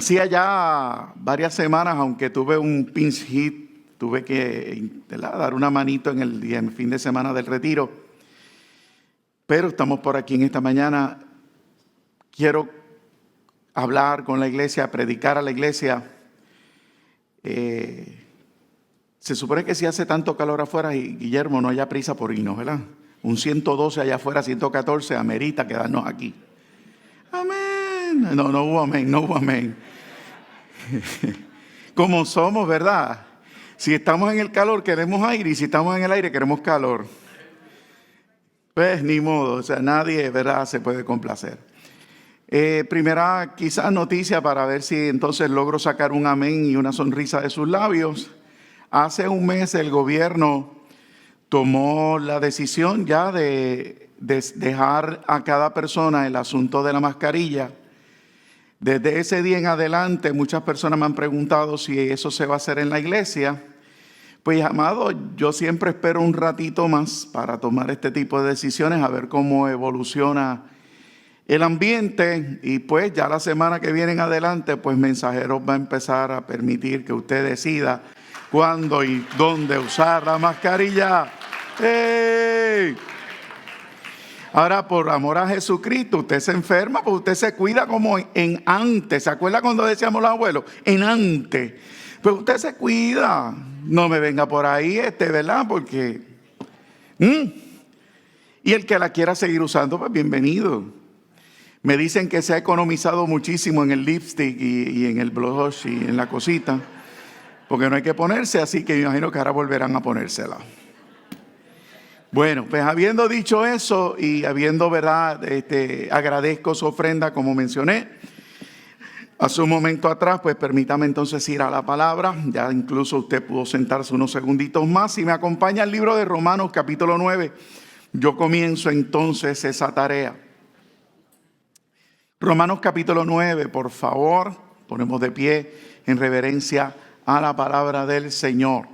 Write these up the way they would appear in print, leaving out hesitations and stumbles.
Hacía ya varias semanas, aunque tuve un pinch hit, tuve que, ¿verdad?, dar una manito en el fin de semana del retiro. Pero estamos por aquí en esta mañana. Quiero hablar con la iglesia, predicar a la iglesia. Se supone que si hace tanto calor afuera, y Guillermo, no haya prisa por irnos, ¿verdad? Un 112 allá afuera, 114, amerita quedarnos aquí. Amén. No hubo amén, no hubo amén. Como somos, ¿verdad? Si estamos en el calor, queremos aire, y si estamos en el aire, queremos calor. Pues ni modo, o sea, nadie, ¿verdad?, se puede complacer. Primera quizás noticia para ver si entonces logro sacar un amén y una sonrisa de sus labios. Hace un mes el gobierno tomó la decisión ya de dejar a cada persona el asunto de la mascarilla. Desde ese día en adelante muchas personas me han preguntado si eso se va a hacer en la iglesia. Pues, amado, yo siempre espero un ratito más para tomar este tipo de decisiones, a ver cómo evoluciona el ambiente. Y pues ya la semana que viene en adelante, pues Mensajeros va a empezar a permitir que usted decida cuándo y dónde usar la mascarilla. ¡Hey! Ahora, por amor a Jesucristo, usted se enferma, pues usted se cuida como en antes. ¿Se acuerda cuando decíamos los abuelos? En antes. Pues usted se cuida. No me venga por ahí, ¿verdad? Porque... Y el que la quiera seguir usando, pues bienvenido. Me dicen que se ha economizado muchísimo en el lipstick y en el blush y en la cosita, porque no hay que ponerse, así que me imagino que ahora volverán a ponérsela. Bueno, pues habiendo dicho eso y habiendo, ¿verdad?, agradezco su ofrenda, como mencioné hace un momento atrás, pues permítame entonces ir a la palabra. Ya incluso usted pudo sentarse unos segunditos más. Si me acompaña el libro de Romanos capítulo 9, yo comienzo entonces esa tarea. Romanos capítulo 9, por favor, ponemos de pie en reverencia a la palabra del Señor.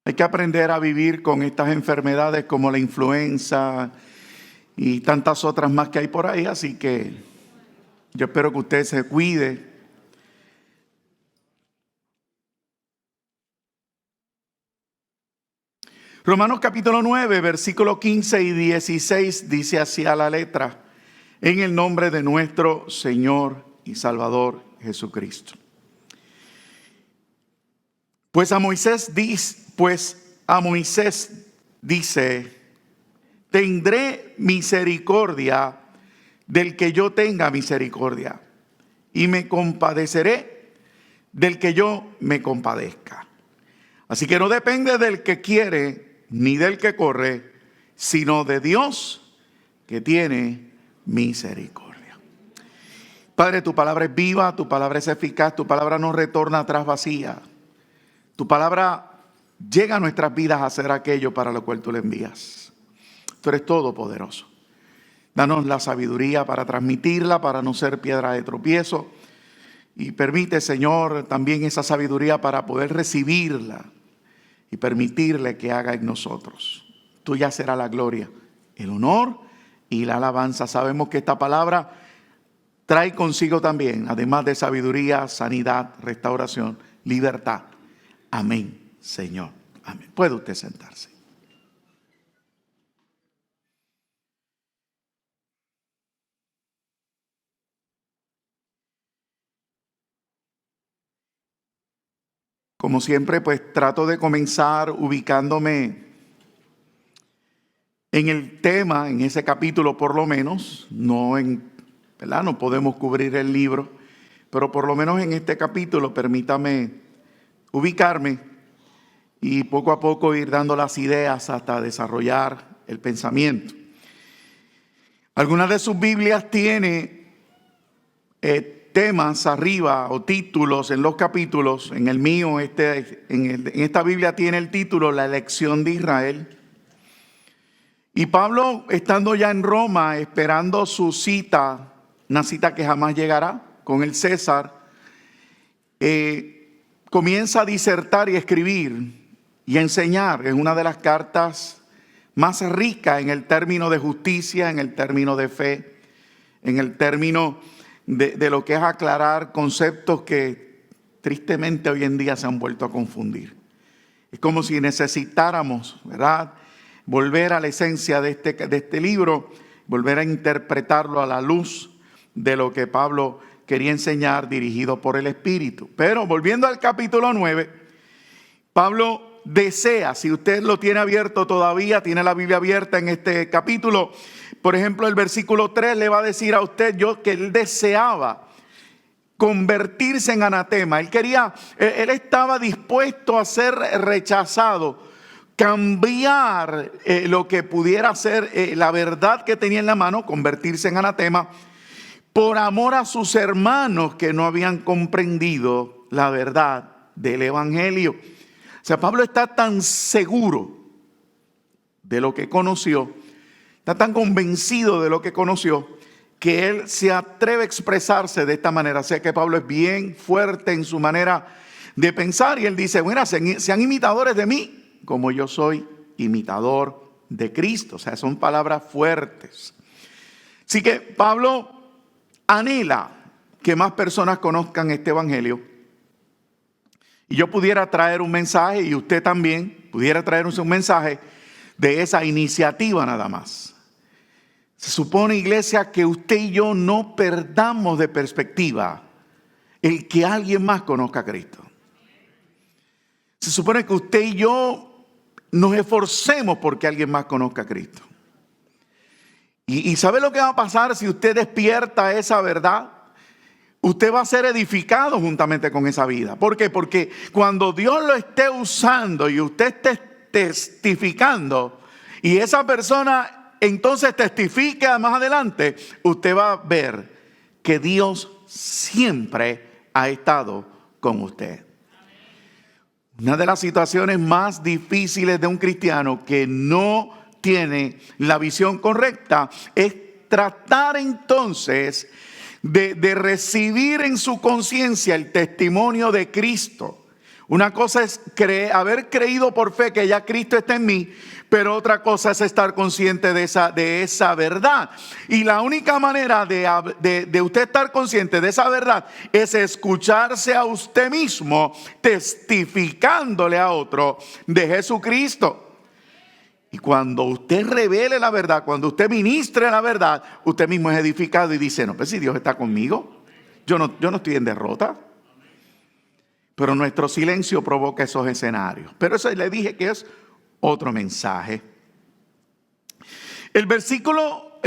Hay que aprender a vivir con estas enfermedades como la influenza y tantas otras más que hay por ahí, así que yo espero que usted se cuide. Romanos capítulo 9, versículos 15 y 16 dice así a la letra: en el nombre de nuestro Señor y Salvador Jesucristo. Pues a Moisés dice: tendré misericordia del que yo tenga misericordia, y me compadeceré del que yo me compadezca. Así que no depende del que quiere ni del que corre, sino de Dios que tiene misericordia. Padre, tu palabra es viva, tu palabra es eficaz, tu palabra no retorna atrás vacía. Tu palabra llega a nuestras vidas a hacer aquello para lo cual tú le envías. Tú eres todopoderoso. Danos la sabiduría para transmitirla, para no ser piedra de tropiezo. Y permite, Señor, también esa sabiduría para poder recibirla y permitirle que haga en nosotros. Tuya será la gloria, el honor y la alabanza. Sabemos que esta palabra trae consigo también, además de sabiduría, sanidad, restauración, libertad. Amén, Señor. Amén. Puede usted sentarse. Como siempre, pues trato de comenzar ubicándome en el tema, en ese capítulo por lo menos, ¿verdad? No podemos cubrir el libro, pero por lo menos en este capítulo permítame ubicarme y poco a poco ir dando las ideas hasta desarrollar el pensamiento. Algunas de sus Biblias tiene temas arriba o títulos en los capítulos. En el mío, en esta Biblia tiene el título La elección de Israel. Y Pablo, estando ya en Roma, esperando su cita, una cita que jamás llegará con el César, comienza a disertar y a escribir y a enseñar en una de las cartas más rica en el término de justicia, en el término de fe, en el término de lo que es aclarar conceptos que tristemente hoy en día se han vuelto a confundir. Es como si necesitáramos, ¿verdad?, volver a la esencia de este libro, volver a interpretarlo a la luz de lo que Pablo quería enseñar, dirigido por el Espíritu. Pero volviendo al capítulo 9, Pablo desea, si usted lo tiene abierto todavía, tiene la Biblia abierta en este capítulo, por ejemplo, el versículo 3 le va a decir a usted que él deseaba convertirse en anatema. Él estaba dispuesto a ser rechazado, cambiar lo que pudiera ser la verdad que tenía en la mano, convertirse en anatema, por amor a sus hermanos que no habían comprendido la verdad del Evangelio. O sea, Pablo está tan seguro de lo que conoció, está tan convencido de lo que conoció, que él se atreve a expresarse de esta manera. O sea que Pablo es bien fuerte en su manera de pensar, y él dice: mira, sean imitadores de mí, como yo soy imitador de Cristo. O sea, son palabras fuertes. Así que Pablo anhela que más personas conozcan este evangelio. Y yo pudiera traer un mensaje, y usted también pudiera traer un mensaje de esa iniciativa nada más. Se supone, iglesia, que usted y yo no perdamos de perspectiva el que alguien más conozca a Cristo. Se supone que usted y yo nos esforcemos porque alguien más conozca a Cristo. ¿Y sabe lo que va a pasar si usted despierta esa verdad? Usted va a ser edificado juntamente con esa vida. ¿Por qué? Porque cuando Dios lo esté usando y usted esté testificando, y esa persona entonces testifique más adelante, usted va a ver que Dios siempre ha estado con usted. Una de las situaciones más difíciles de un cristiano que no tiene la visión correcta es tratar entonces de recibir en su conciencia el testimonio de Cristo. Una cosa es haber creído por fe que ya Cristo está en mí, pero otra cosa es estar consciente de esa verdad. Y la única manera de usted estar consciente de esa verdad es escucharse a usted mismo testificándole a otro de Jesucristo. Y cuando usted revele la verdad, cuando usted ministre la verdad, usted mismo es edificado y dice: no, pues si Dios está conmigo, yo no estoy en derrota. Pero nuestro silencio provoca esos escenarios. Pero eso le dije que es otro mensaje. El versículo,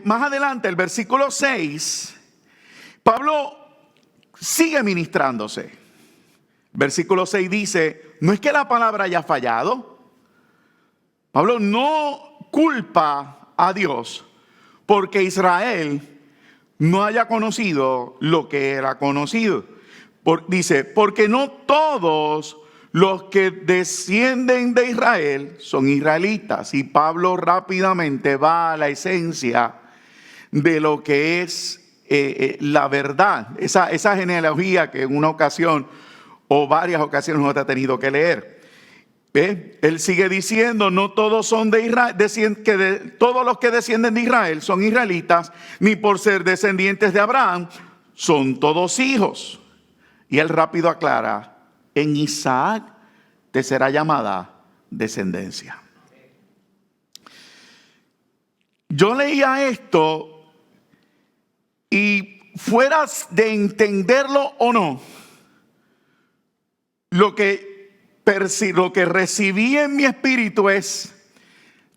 más adelante, el versículo 6, Pablo sigue ministrándose. Versículo 6 dice: no es que la palabra haya fallado. Pablo no culpa a Dios porque Israel no haya conocido lo que era conocido. Dice: porque no todos los que descienden de Israel son israelitas. Y Pablo rápidamente va a la esencia de lo que es la verdad. Esa genealogía que en una ocasión o varias ocasiones uno ha tenido que leer. Él sigue diciendo: no todos son de Israel, todos los que descienden de Israel son israelitas, ni por ser descendientes de Abraham son todos hijos. Y él rápido aclara: en Isaac te será llamada descendencia. Yo leía esto y fueras de entenderlo o no, lo que recibí en mi espíritu es: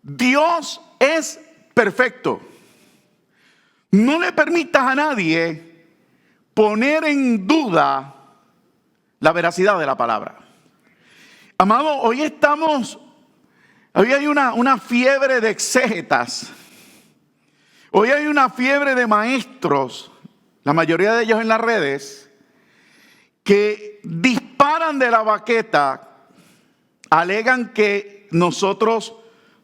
Dios es perfecto. No le permitas a nadie poner en duda la veracidad de la palabra. Amado, hoy hay una fiebre de exégetas. Hoy hay una fiebre de maestros, la mayoría de ellos en las redes, que disparan de la baqueta, alegan que nosotros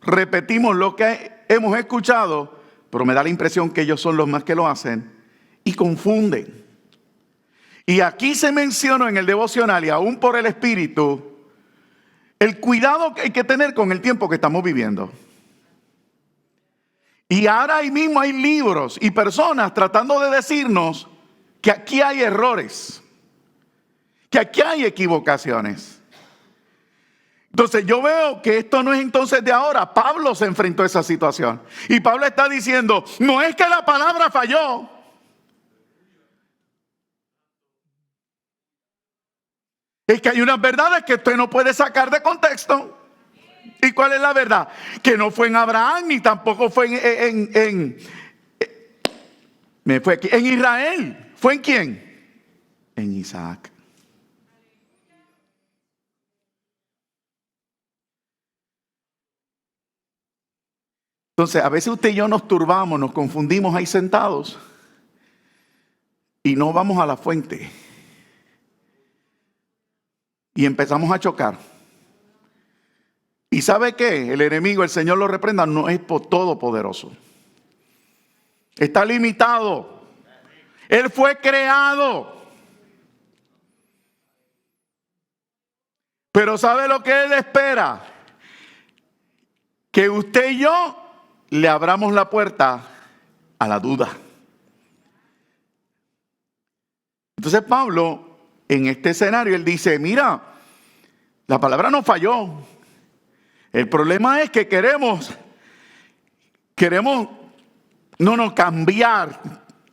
repetimos lo que hemos escuchado, pero me da la impresión que ellos son los más que lo hacen, y confunden. Y aquí se mencionó en el devocional, y aún por el Espíritu, el cuidado que hay que tener con el tiempo que estamos viviendo. Y ahora ahí mismo hay libros y personas tratando de decirnos que aquí hay errores, que aquí hay equivocaciones. Entonces yo veo que esto no es entonces de ahora. Pablo se enfrentó a esa situación. Y Pablo está diciendo, no es que la palabra falló. Es que hay unas verdades que usted no puede sacar de contexto. ¿Y cuál es la verdad? Que no fue en Abraham ni tampoco fue en Israel. ¿Fue en quién? En Isaac. Entonces, a veces usted y yo nos turbamos, nos confundimos ahí sentados y no vamos a la fuente. Y empezamos a chocar. ¿Y sabe qué? El enemigo, el Señor lo reprenda, no es todopoderoso. Está limitado. Él fue creado. Pero ¿sabe lo que Él espera? Que usted y yo le abramos la puerta a la duda. Entonces Pablo, en este escenario, él dice, mira, la palabra no falló. El problema es que queremos cambiar,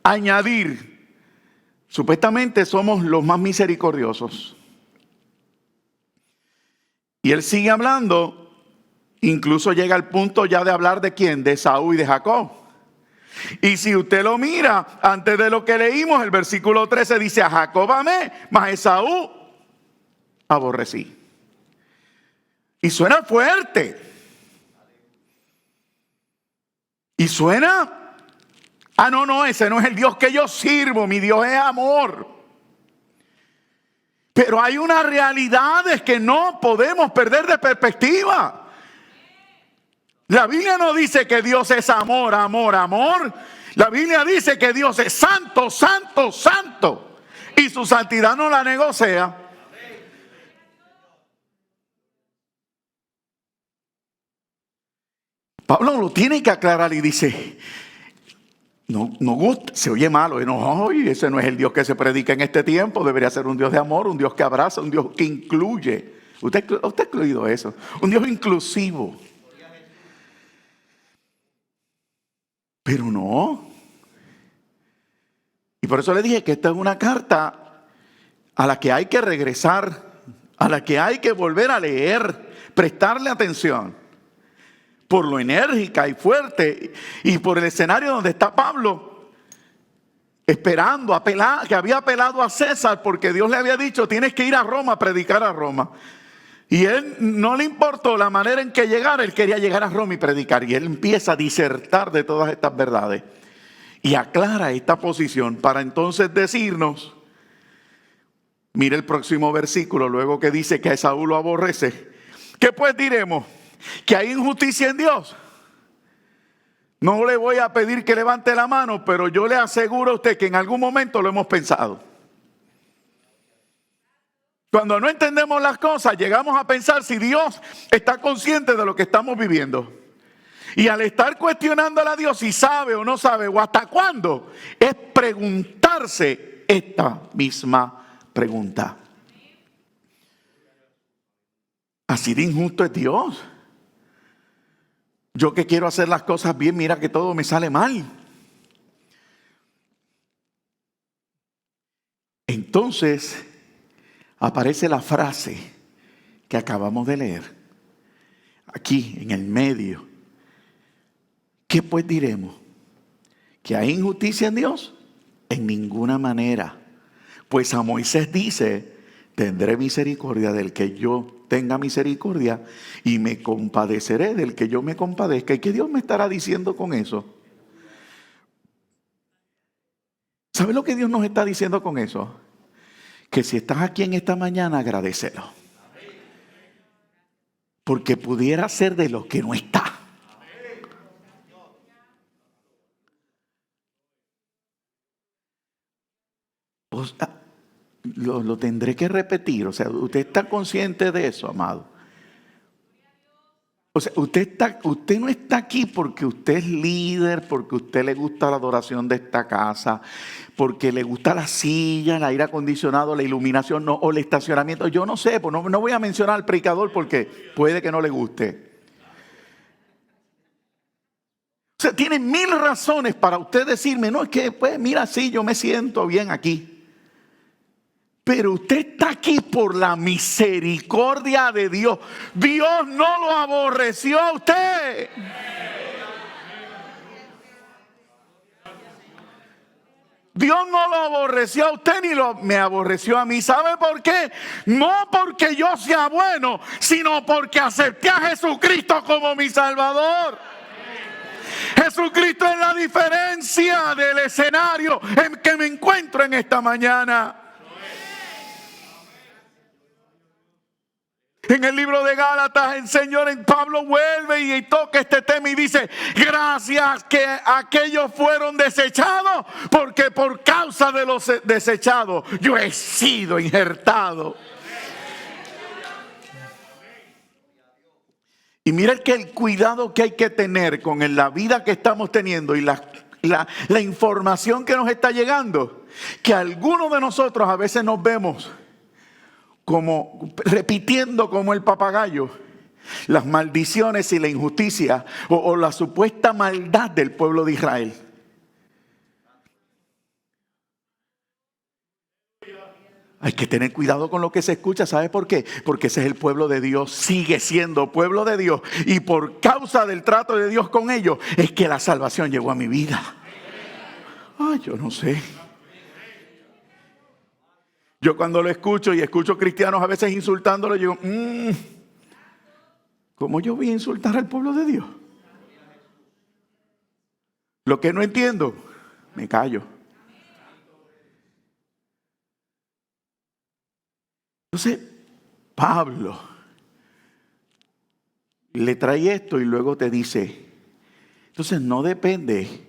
añadir. Supuestamente somos los más misericordiosos. Y él sigue hablando. Incluso llega al punto ya de hablar de quién, de Esaú y de Jacob. Y si usted lo mira, antes de lo que leímos, el versículo 13 dice, a Jacob amé, mas a Esaú aborrecí. Y suena fuerte. Y suena, no, ese no es el Dios que yo sirvo, mi Dios es amor. Pero hay unas realidades que no podemos perder de perspectiva. La Biblia no dice que Dios es amor, amor, amor. La Biblia dice que Dios es santo, santo, santo. Y su santidad no la negocia. Pablo lo tiene que aclarar y dice, no gusta, se oye malo. No, ese no es el Dios que se predica en este tiempo. Debería ser un Dios de amor, un Dios que abraza, un Dios que incluye. Usted ha incluido eso. Un Dios inclusivo. Pero no. Y por eso le dije que esta es una carta a la que hay que regresar, a la que hay que volver a leer, prestarle atención. Por lo enérgica y fuerte y por el escenario donde está Pablo, esperando, que había apelado a César porque Dios le había dicho, tienes que ir a Roma a predicar a Roma. Y él no le importó la manera en que llegara, él quería llegar a Roma y predicar. Y él empieza a disertar de todas estas verdades y aclara esta posición para entonces decirnos, mire el próximo versículo, luego que dice que a Esaú lo aborrece. ¿Qué pues diremos? ¿Que hay injusticia en Dios? No le voy a pedir que levante la mano, pero yo le aseguro a usted que en algún momento lo hemos pensado. Cuando no entendemos las cosas, llegamos a pensar si Dios está consciente de lo que estamos viviendo. Y al estar cuestionándole a Dios si sabe o no sabe o hasta cuándo, es preguntarse esta misma pregunta. Así de injusto es Dios. Yo que quiero hacer las cosas bien, mira que todo me sale mal. Entonces aparece la frase que acabamos de leer, aquí en el medio. ¿Qué pues diremos? ¿Que hay injusticia en Dios? En ninguna manera. Pues a Moisés dice, tendré misericordia del que yo tenga misericordia y me compadeceré del que yo me compadezca. ¿Y qué Dios me estará diciendo con eso? ¿Sabe lo que Dios nos está diciendo con eso? Que si estás aquí en esta mañana, agradécelo. Porque pudiera ser de los que no está. O sea, lo tendré que repetir. O sea, usted está consciente de eso, amado. O sea, usted no está aquí porque usted es líder, porque a usted le gusta la adoración de esta casa, porque le gusta la silla, el aire acondicionado, la iluminación, no, o el estacionamiento. Yo no sé, pues no voy a mencionar al predicador porque puede que no le guste. O sea, tiene 1000 razones para usted decirme, no, es que, pues, mira, sí, yo me siento bien aquí. Pero usted está aquí por la misericordia de Dios. Dios no lo aborreció a usted. Dios no lo aborreció a usted ni me aborreció a mí. ¿Sabe por qué? No porque yo sea bueno, sino porque acepté a Jesucristo como mi Salvador. Jesucristo es la diferencia del escenario en que me encuentro en esta mañana. En el libro de Gálatas, el Señor, Pablo vuelve y toca este tema y dice: gracias que aquellos fueron desechados, porque por causa de los desechados yo he sido injertado. Y mira que el cuidado que hay que tener con la vida que estamos teniendo y la información que nos está llegando, que algunos de nosotros a veces nos vemos como repitiendo como el papagayo las maldiciones y la injusticia o la supuesta maldad del pueblo de Israel. Hay que tener cuidado con lo que se escucha. ¿Sabe por qué? Porque ese es el pueblo de Dios, sigue siendo pueblo de Dios, y por causa del trato de Dios con ellos es que la salvación llegó a mi vida. Ay, yo no sé. Yo cuando lo escucho y escucho cristianos a veces insultándolo, yo digo, ¿cómo yo voy a insultar al pueblo de Dios? Lo que no entiendo, me callo. Entonces, Pablo le trae esto y luego te dice, entonces no depende,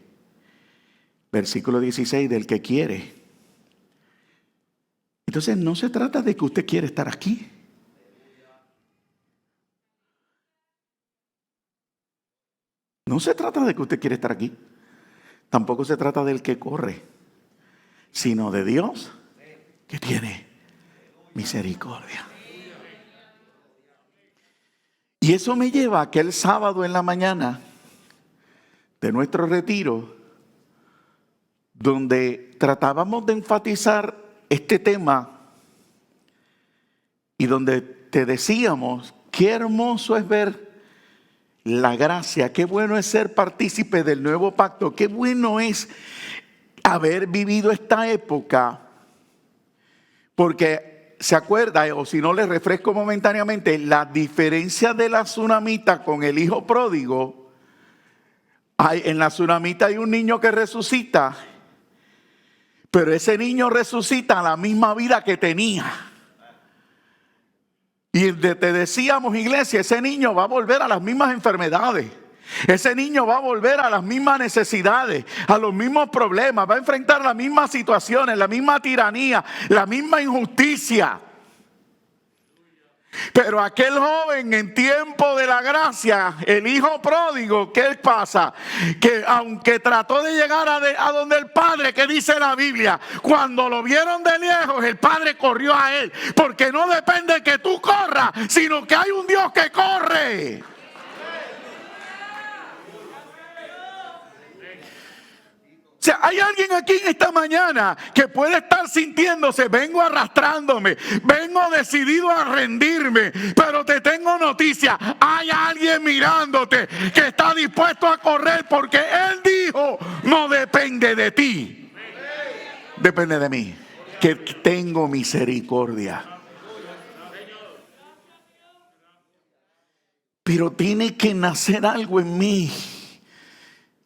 versículo 16, del que quiere. Entonces no se trata de que usted quiere estar aquí. No se trata de que usted quiere estar aquí. Tampoco se trata del que corre, sino de Dios que tiene misericordia. Y eso me lleva a aquel sábado en la mañana de nuestro retiro, donde tratábamos de enfatizar este tema y donde te decíamos, qué hermoso es ver la gracia, qué bueno es ser partícipe del nuevo pacto, qué bueno es haber vivido esta época, porque se acuerda, o si no le refresco momentáneamente, la diferencia de la tsunamita con el hijo pródigo. En la tsunamita hay un niño que resucita, pero ese niño resucita a la misma vida que tenía. Y te decíamos, iglesia, ese niño va a volver a las mismas enfermedades. Ese niño va a volver a las mismas necesidades, a los mismos problemas, va a enfrentar las mismas situaciones, la misma tiranía, la misma injusticia. Pero aquel joven en tiempo de la gracia, el hijo pródigo, ¿qué pasa? Que aunque trató de llegar a donde el padre, que dice la Biblia, cuando lo vieron de lejos, el padre corrió a él, porque no depende de que tú corras, sino que hay un Dios que corre. O sea, hay alguien aquí en esta mañana que puede estar sintiéndose, vengo arrastrándome, vengo decidido a rendirme, pero te tengo noticia, hay alguien mirándote que está dispuesto a correr, porque Él dijo, no depende de ti, depende de mí, que tengo misericordia. Pero tiene que nacer algo en mí.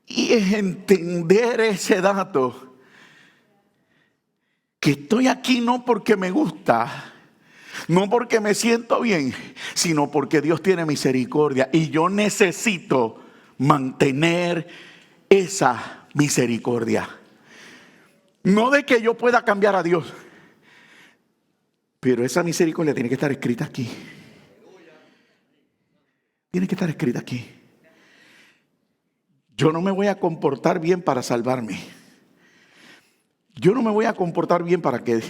Y es entender ese dato, que estoy aquí no porque me gusta, no porque me siento bien, sino porque Dios tiene misericordia y yo necesito mantener esa misericordia. No de que yo pueda cambiar a Dios, pero esa misericordia tiene que estar escrita aquí. Tiene que estar escrita aquí. Yo no me voy a comportar bien para salvarme. Yo no me voy a comportar bien para que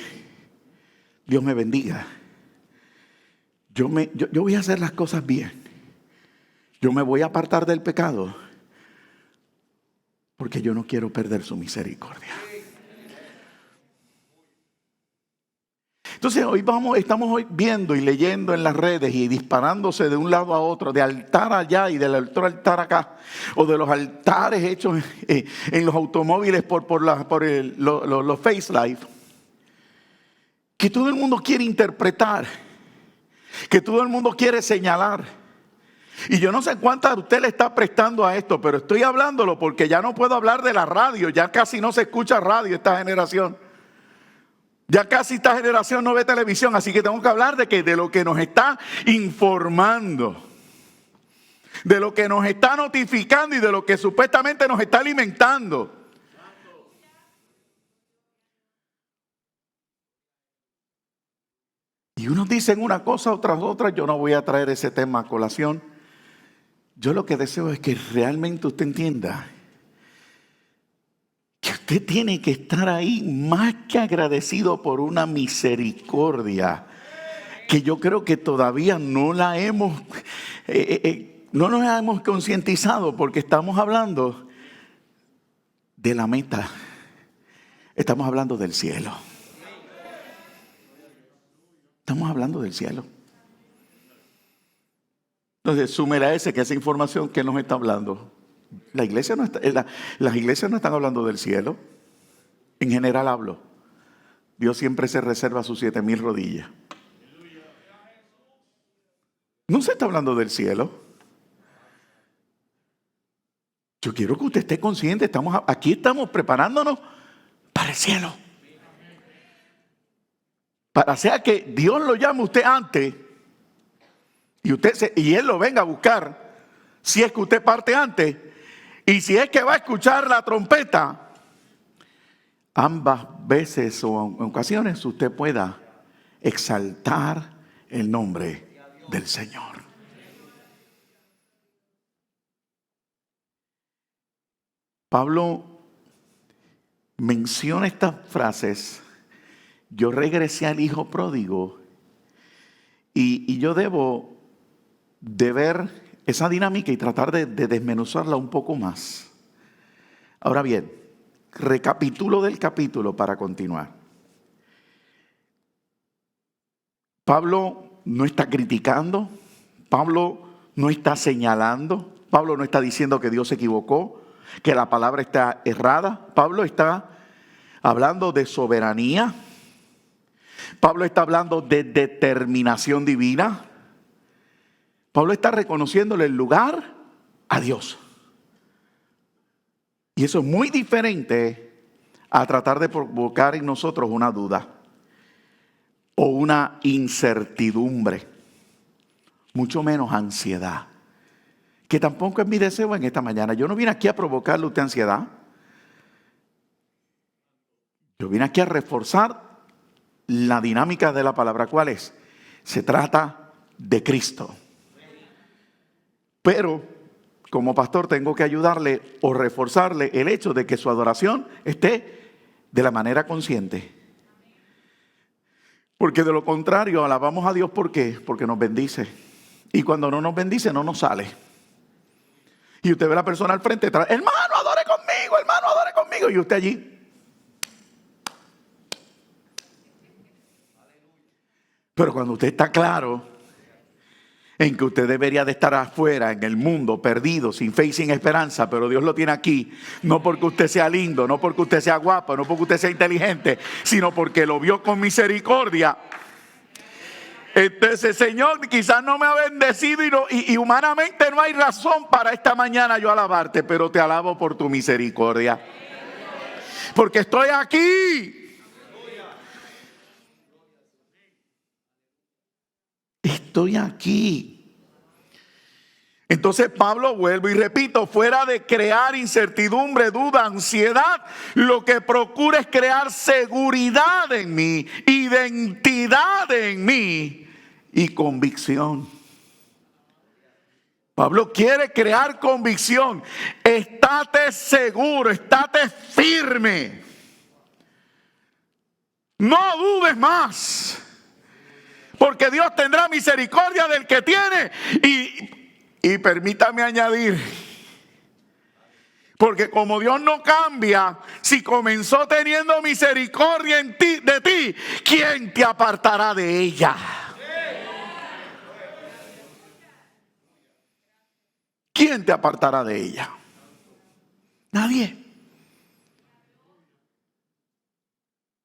Dios me bendiga. Yo voy a hacer las cosas bien. Yo me voy a apartar del pecado porque yo no quiero perder su misericordia. Entonces estamos hoy viendo y leyendo en las redes y disparándose de un lado a otro, de altar allá y del otro altar acá, o de los altares hechos en los automóviles por los Face Life, que todo el mundo quiere interpretar, que todo el mundo quiere señalar. Y yo no sé cuánta de usted le está prestando a esto, pero estoy hablándolo porque ya no puedo hablar de la radio, ya casi no se escucha radio esta generación. Ya casi esta generación no ve televisión, así que tengo que hablar de lo que nos está informando, de lo que nos está notificando y de lo que supuestamente nos está alimentando. Y unos dicen una cosa, otras otra. Yo no voy a traer ese tema a colación. Yo lo que deseo es que realmente usted entienda que usted tiene que estar ahí más que agradecido por una misericordia que yo creo que todavía no la hemos, no nos hemos concientizado, porque estamos hablando de la meta. Estamos hablando del cielo. Estamos hablando del cielo. Entonces, súmele a ese que esa información que nos está hablando. La iglesia no está, las iglesias no están hablando del cielo. En general hablo. Dios siempre se reserva sus 7,000 rodillas. No se está hablando del cielo. Yo quiero que usted esté consciente. Aquí estamos preparándonos para el cielo. Para sea que Dios lo llame a usted antes y Él lo venga a buscar, si es que usted parte antes. Y si es que va a escuchar la trompeta, ambas veces o en ocasiones usted pueda exaltar el nombre del Señor. Pablo menciona estas frases. Yo regresé al hijo pródigo y yo debo de ver esa dinámica y tratar de desmenuzarla un poco más. Ahora bien, recapitulo del capítulo para continuar. Pablo no está criticando, Pablo no está señalando, Pablo no está diciendo que Dios se equivocó, que la palabra está errada. Pablo está hablando de soberanía. Pablo está hablando de determinación divina. Pablo está reconociéndole el lugar a Dios. Y eso es muy diferente a tratar de provocar en nosotros una duda o una incertidumbre, mucho menos ansiedad, que tampoco es mi deseo en esta mañana. Yo no vine aquí a provocarle a usted ansiedad. Yo vine aquí a reforzar la dinámica de la palabra. ¿Cuál es? Se trata de Cristo. Pero como pastor tengo que ayudarle o reforzarle el hecho de que su adoración esté de la manera consciente. Porque de lo contrario alabamos a Dios. ¿Por qué? Porque nos bendice. Y cuando no nos bendice no nos sale. Y usted ve a la persona al frente, hermano, adore conmigo, hermano, adore conmigo. Y usted allí. Pero cuando usted está claro en que usted debería de estar afuera, en el mundo, perdido, sin fe y sin esperanza, pero Dios lo tiene aquí, no porque usted sea lindo, no porque usted sea guapo, no porque usted sea inteligente, sino porque lo vio con misericordia. Entonces, Señor, quizás no me ha bendecido y humanamente no hay razón para esta mañana yo alabarte, pero te alabo por tu misericordia. Porque estoy aquí. Estoy aquí. Entonces Pablo, vuelvo y repito, fuera de crear incertidumbre, duda, ansiedad, lo que procura es crear seguridad en mí, identidad en mí y convicción. Pablo quiere crear convicción. Estate seguro, estate firme. No dudes más. Porque Dios tendrá misericordia del que tiene. Y permítame añadir, porque como Dios no cambia, si comenzó teniendo misericordia de ti, ¿quién te apartará de ella? ¿Quién te apartará de ella? Nadie.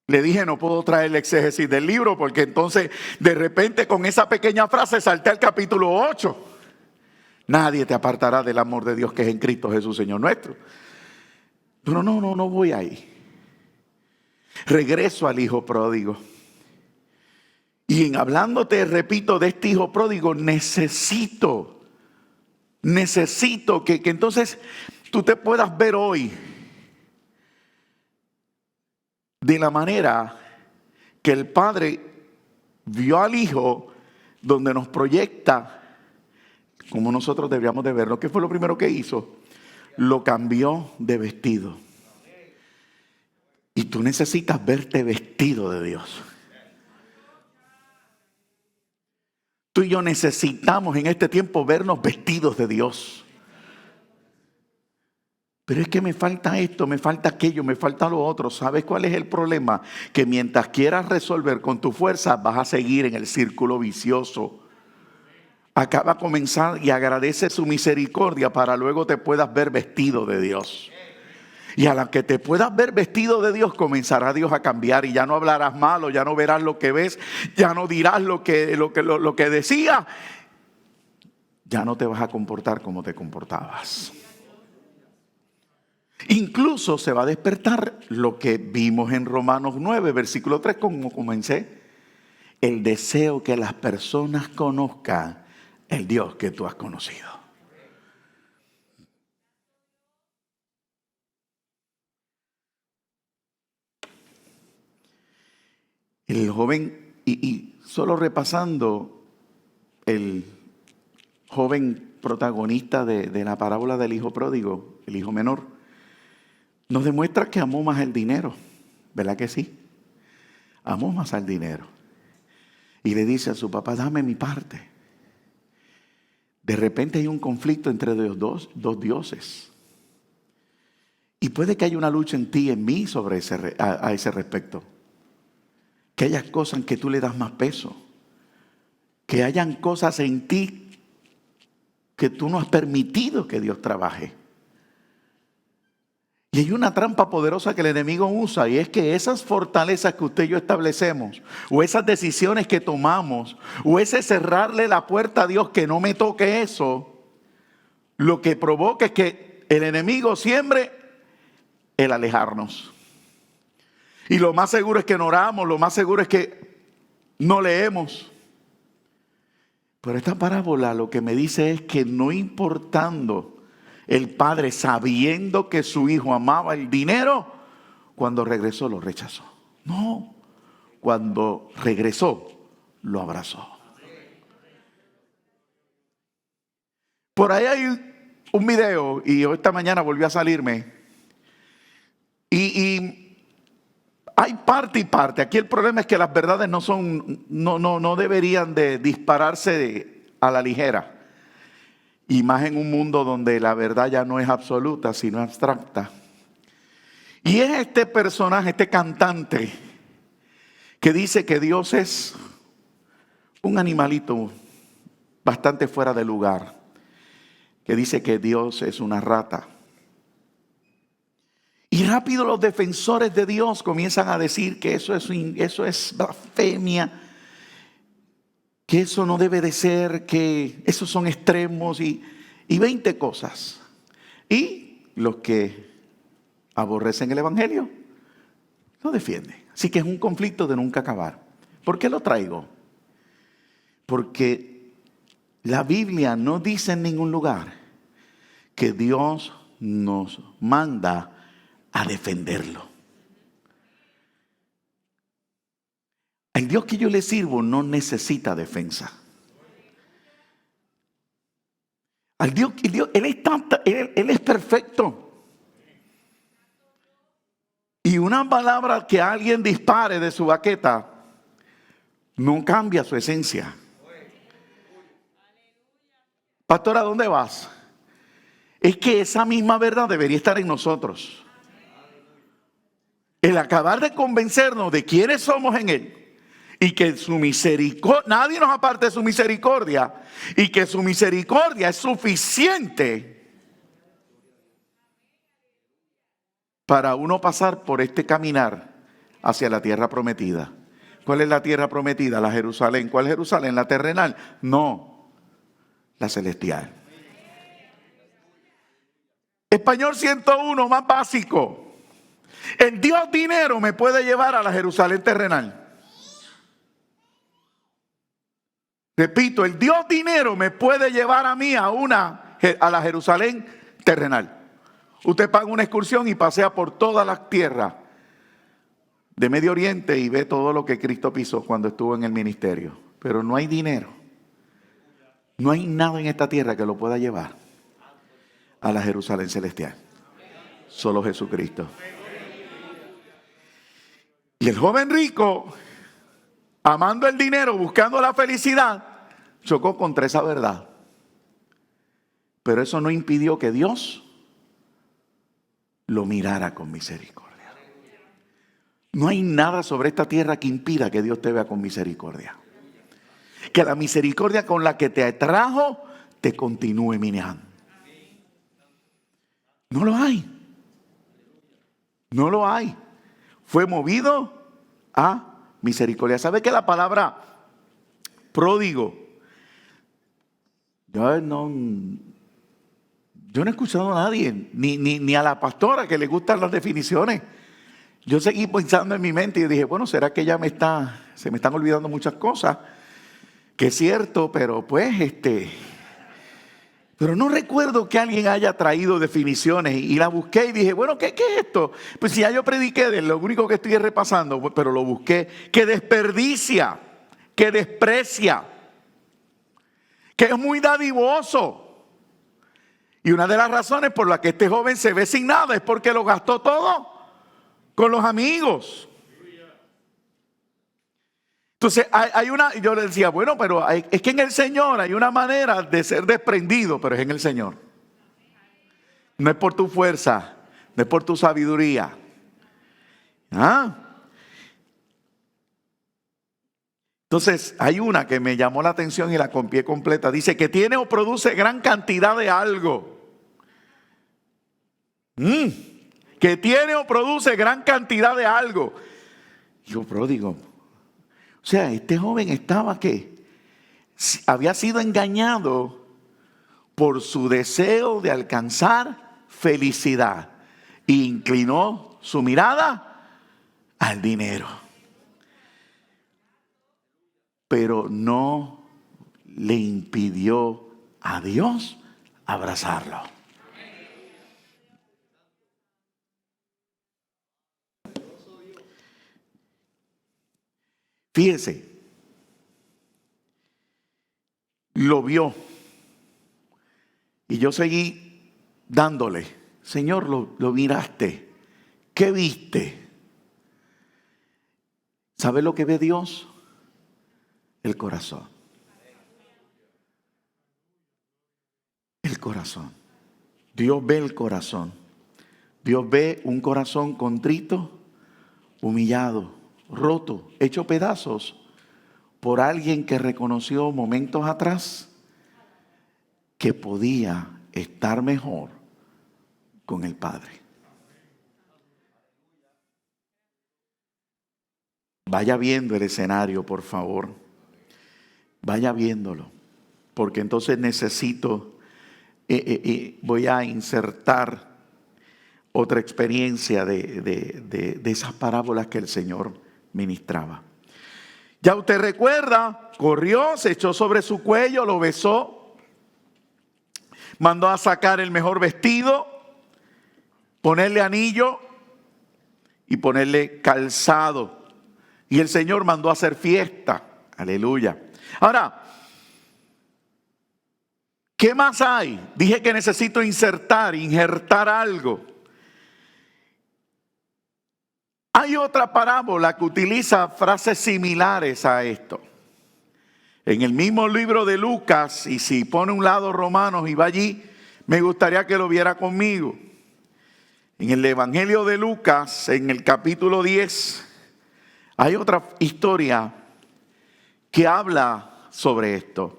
Le dije, no puedo traer el exégesis del libro, porque entonces de repente con esa pequeña frase salté al capítulo 8. Nadie te apartará del amor de Dios que es en Cristo Jesús, Señor nuestro. Pero no voy ahí. Regreso al hijo pródigo. Y en hablándote, repito, de este hijo pródigo, necesito que entonces tú te puedas ver hoy de la manera que el Padre vio al Hijo, donde nos proyecta como nosotros deberíamos de verlo. ¿Qué fue lo primero que hizo? Lo cambió de vestido. Y tú necesitas verte vestido de Dios. Tú y yo necesitamos en este tiempo vernos vestidos de Dios. Pero es que me falta esto, me falta aquello, me falta lo otro. ¿Sabes cuál es el problema? Que mientras quieras resolver con tu fuerza, vas a seguir en el círculo vicioso. Acaba a comenzar y agradece su misericordia para luego te puedas ver vestido de Dios. Y a la que te puedas ver vestido de Dios, comenzará Dios a cambiar y ya no hablarás malo, ya no verás lo que ves, ya no dirás lo que decía, ya no te vas a comportar como te comportabas. Incluso se va a despertar lo que vimos en Romanos 9, versículo 3, como comencé. El deseo que las personas conozcan el Dios que tú has conocido. El joven, y solo repasando, el joven protagonista de la parábola del hijo pródigo, el hijo menor, nos demuestra que amó más el dinero, ¿verdad que sí? Amó más al dinero. Y le dice a su papá, dame mi parte. De repente hay un conflicto entre dos dioses. Y puede que haya una lucha en ti y en mí sobre a ese respecto. Que haya cosas en que tú le das más peso. Que hayan cosas en ti que tú no has permitido que Dios trabaje. Y hay una trampa poderosa que el enemigo usa, y es que esas fortalezas que usted y yo establecemos, o esas decisiones que tomamos, o ese cerrarle la puerta a Dios, que no me toque eso, lo que provoca es que el enemigo siembre el alejarnos. Y lo más seguro es que no oramos, lo más seguro es que no leemos. Pero esta parábola lo que me dice es que no importando el padre, sabiendo que su hijo amaba el dinero, cuando regresó lo rechazó. No, cuando regresó lo abrazó. Por ahí hay un video, y esta mañana volvió a salirme, y hay parte y parte. Aquí el problema es que las verdades no deberían de dispararse a la ligera. Y más en un mundo donde la verdad ya no es absoluta, sino abstracta. Y es este personaje, este cantante, que dice que Dios es un animalito bastante fuera de lugar. Que dice que Dios es una rata. Y rápido los defensores de Dios comienzan a decir que eso es blasfemia, que eso no debe de ser, que esos son extremos y 20 cosas. Y los que aborrecen el evangelio lo defienden. Así que es un conflicto de nunca acabar. ¿Por qué lo traigo? Porque la Biblia no dice en ningún lugar que Dios nos manda a defenderlo. El Dios que yo le sirvo no necesita defensa. Al Dios, Él es perfecto. Y una palabra que alguien dispare de su baqueta no cambia su esencia. Pastor, ¿a dónde vas? Es que esa misma verdad debería estar en nosotros. El acabar de convencernos de quiénes somos en Él y que su misericordia, nadie nos aparte de su misericordia, y que su misericordia es suficiente para uno pasar por este caminar hacia la tierra prometida. ¿Cuál es la tierra prometida? La Jerusalén. ¿Cuál Jerusalén? ¿La terrenal? No, la celestial. Español 101, más básico. El Dios dinero me puede llevar a la Jerusalén terrenal. Repito, el Dios dinero me puede llevar a mí a la Jerusalén terrenal. Usted paga una excursión y pasea por todas las tierras de Medio Oriente y ve todo lo que Cristo pisó cuando estuvo en el ministerio. Pero no hay dinero. No hay nada en esta tierra que lo pueda llevar a la Jerusalén celestial. Solo Jesucristo. Y el joven rico, amando el dinero, buscando la felicidad, chocó contra esa verdad. Pero eso no impidió que Dios lo mirara con misericordia. No hay nada sobre esta tierra que impida que Dios te vea con misericordia. Que la misericordia con la que te atrajo te continúe mirando. No lo hay. No lo hay. Fue movido a misericordia. ¿Sabe que la palabra pródigo? Yo no he escuchado a nadie, ni a la pastora que le gustan las definiciones. Yo seguí pensando en mi mente y dije, bueno, ¿será que ya se me están olvidando muchas cosas? Que es cierto, pero pero no recuerdo que alguien haya traído definiciones y la busqué y dije, bueno, ¿qué es esto? Pues si ya yo prediqué de lo único que estoy repasando, pero lo busqué, que desperdicia, que desprecia, que es muy dadivoso. Y una de las razones por las que este joven se ve sin nada es porque lo gastó todo con los amigos. Entonces yo le decía, bueno, pero es que en el Señor hay una manera de ser desprendido, pero es en el Señor. No es por tu fuerza, no es por tu sabiduría. Entonces hay una que me llamó la atención y la copié completa. Dice que tiene o produce gran cantidad de algo. Que tiene o produce gran cantidad de algo. Yo pródigo. O sea, este joven había sido engañado por su deseo de alcanzar felicidad e inclinó su mirada al dinero. Pero no le impidió a Dios abrazarlo. Fíjese, lo vio y yo seguí dándole. Señor, lo miraste. ¿Qué viste? ¿Sabe lo que ve Dios? El corazón. El corazón. Dios ve el corazón. Dios ve un corazón contrito, humillado, roto, hecho pedazos por alguien que reconoció momentos atrás que podía estar mejor con el Padre. Vaya viendo el escenario, por favor. Vaya viéndolo, porque entonces voy a insertar otra experiencia de esas parábolas que el Señor ministraba. Ya usted recuerda, corrió, se echó sobre su cuello, lo besó, mandó a sacar el mejor vestido, ponerle anillo y ponerle calzado. Y el Señor mandó a hacer fiesta. Aleluya. Ahora, ¿Qué más hay? Dije que necesito injertar algo. Hay otra parábola que utiliza frases similares a esto. En el mismo libro de Lucas, y si pone un lado Romanos y va allí, me gustaría que lo viera conmigo. En el Evangelio de Lucas, en el capítulo 10, hay otra historia que habla sobre esto.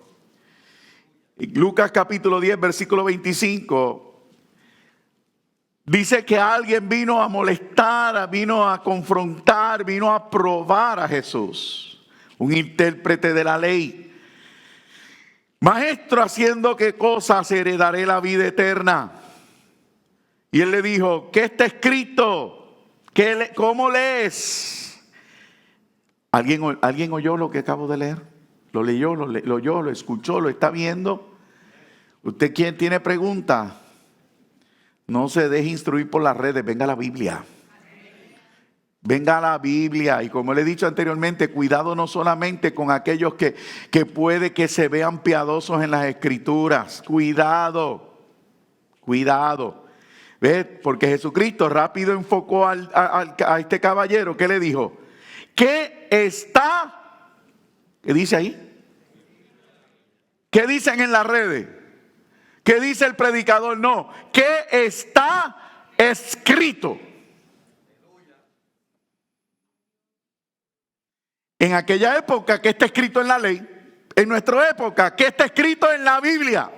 Lucas capítulo 10, versículo 25, dice que alguien vino a molestar, vino a confrontar, vino a probar a Jesús, un intérprete de la ley. Maestro, ¿haciendo qué cosas heredaré la vida eterna? Y él le dijo, ¿qué está escrito? ¿Cómo lees? ¿Alguien oyó lo que acabo de leer? ¿Lo leyó, lo oyó, lo escuchó, lo está viendo? ¿Usted quién tiene pregunta? No se deje instruir por las redes, venga a la Biblia. Venga a la Biblia. Y como le he dicho anteriormente, cuidado no solamente con aquellos que puede que se vean piadosos en las escrituras. Cuidado. ¿Ves? Porque Jesucristo rápido enfocó a este caballero. ¿Qué le dijo? ¿Qué dice ahí? ¿Qué dicen en las redes? ¿Qué dice el predicador? No. ¿Qué está escrito? En aquella época, ¿qué está escrito en la ley? En nuestra época, ¿qué está escrito en la Biblia?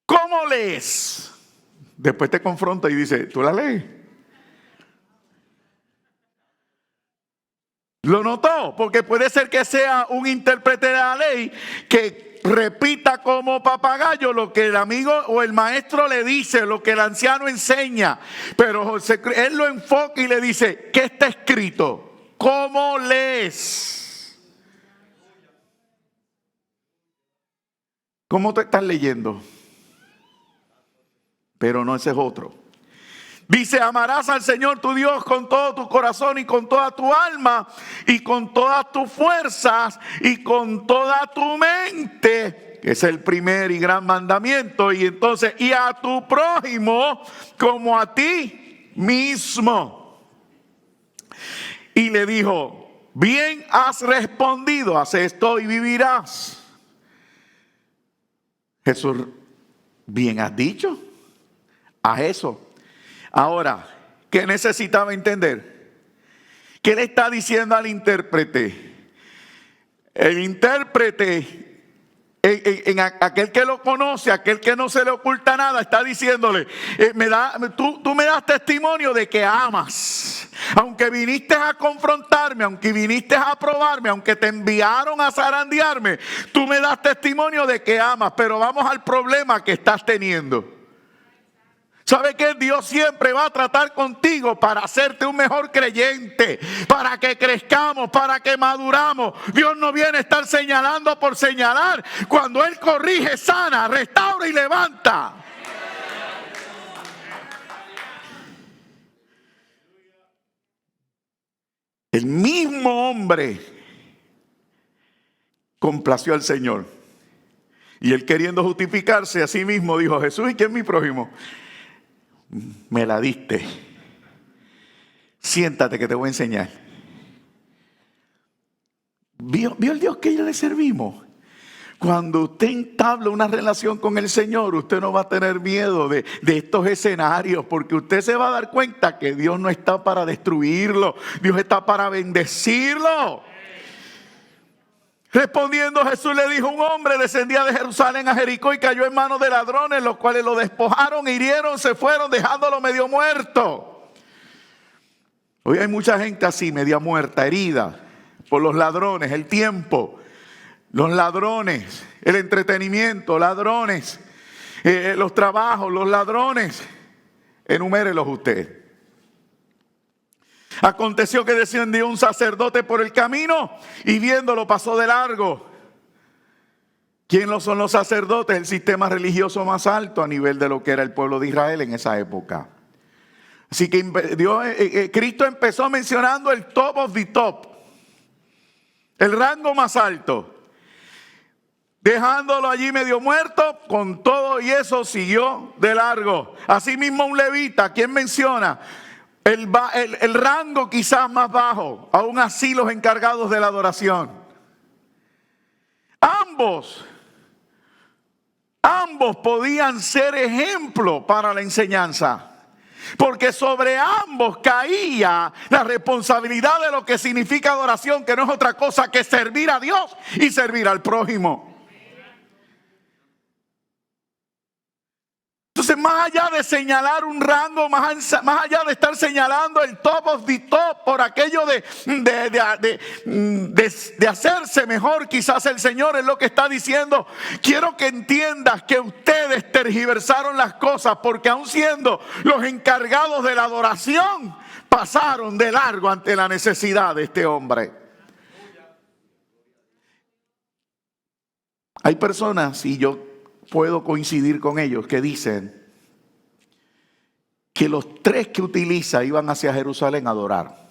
¿Cómo lees? Después te confronta y dice, ¿tú la lees? ¿Lo notó? Porque puede ser que sea un intérprete de la ley que repita como papagayo lo que el amigo o el maestro le dice, lo que el anciano enseña. Pero él lo enfoca y le dice, ¿qué está escrito? ¿Cómo lees? ¿Cómo te estás leyendo? Pero no, ese es otro. Dice, amarás al Señor tu Dios con todo tu corazón y con toda tu alma y con todas tus fuerzas y con toda tu mente, que es el primer y gran mandamiento. Y entonces, y a tu prójimo como a ti mismo. Y le dijo, bien has respondido, haz esto y vivirás. Jesús, bien has dicho. A eso. Ahora, ¿qué necesitaba entender? ¿Qué le está diciendo al intérprete? El intérprete, en aquel que lo conoce, aquel que no se le oculta nada, está diciéndole, tú me das testimonio de que amas. Aunque viniste a confrontarme, aunque viniste a probarme, aunque te enviaron a zarandearme, tú me das testimonio de que amas. Pero vamos al problema que estás teniendo. ¿Sabe qué? Dios siempre va a tratar contigo para hacerte un mejor creyente, para que crezcamos, para que maduramos. Dios no viene a estar señalando por señalar. Cuando Él corrige, sana, restaura y levanta. El mismo hombre complació al Señor. Y él, queriendo justificarse a sí mismo, dijo, Jesús, ¿y quién es mi prójimo? Me la diste. Siéntate que te voy a enseñar. ¿Vio el Dios que le servimos? Cuando usted entabla una relación con el Señor, usted no va a tener miedo de estos escenarios, porque usted se va a dar cuenta que Dios no está para destruirlo, Dios está para bendecirlo. Respondiendo Jesús le dijo, un hombre descendía de Jerusalén a Jericó y cayó en manos de ladrones, los cuales lo despojaron, hirieron, se fueron dejándolo medio muerto. Hoy hay mucha gente así, media muerta, herida por los ladrones, el tiempo, los ladrones, el entretenimiento, ladrones, los trabajos, los ladrones. Enumérelos usted. Aconteció que descendió un sacerdote por el camino y viéndolo pasó de largo. ¿Quién son los sacerdotes? El sistema religioso más alto a nivel de lo que era el pueblo de Israel en esa época. Así que Cristo empezó mencionando el top of the top, el rango más alto. Dejándolo allí medio muerto, con todo y eso siguió de largo. Asimismo un levita, ¿quién menciona? El rango quizás más bajo, aún así los encargados de la adoración. Ambos podían ser ejemplo para la enseñanza. Porque sobre ambos caía la responsabilidad de lo que significa adoración, que no es otra cosa que servir a Dios y servir al prójimo. Entonces, más allá de señalar un rango, más allá de estar señalando el top of the top por aquello de hacerse mejor, quizás el Señor es lo que está diciendo. Quiero que entiendas que ustedes tergiversaron las cosas, porque aun siendo los encargados de la adoración, pasaron de largo ante la necesidad de este hombre. Hay personas, y yo puedo coincidir con ellos, que dicen que los tres que utiliza iban hacia Jerusalén a adorar.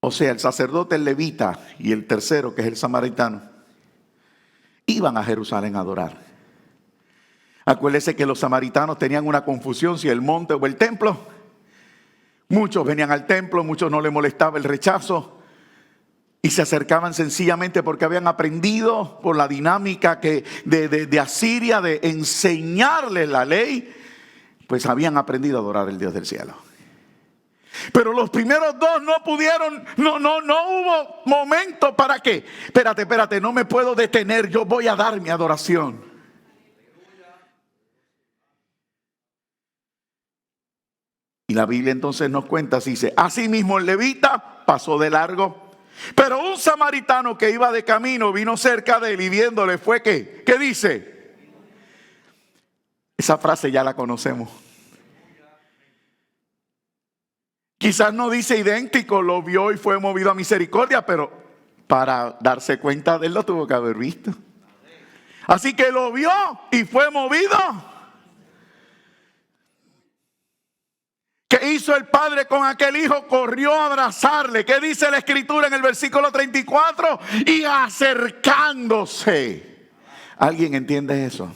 O sea, el sacerdote, el levita y el tercero, que es el samaritano, iban a Jerusalén a adorar. Acuérdese que los samaritanos tenían una confusión si el monte o el templo. Muchos venían al templo, muchos no les molestaba el rechazo. Y se acercaban sencillamente porque habían aprendido por la dinámica de Asiria de enseñarles la ley, pues habían aprendido a adorar al Dios del cielo. Pero los primeros dos no pudieron, no hubo momento para qué. Espérate, no me puedo detener, yo voy a dar mi adoración. Y la Biblia entonces nos cuenta, dice, asimismo el levita pasó de largo. Pero un samaritano que iba de camino vino cerca de él y viéndole fue ¿qué? ¿Qué dice? Esa frase ya la conocemos. Quizás no dice idéntico, lo vio y fue movido a misericordia, pero para darse cuenta de él lo tuvo que haber visto. Así que lo vio y fue movido. ¿Qué hizo el padre con aquel hijo? Corrió a abrazarle. ¿Qué dice la escritura en el versículo 34? Y acercándose. ¿Alguien entiende eso?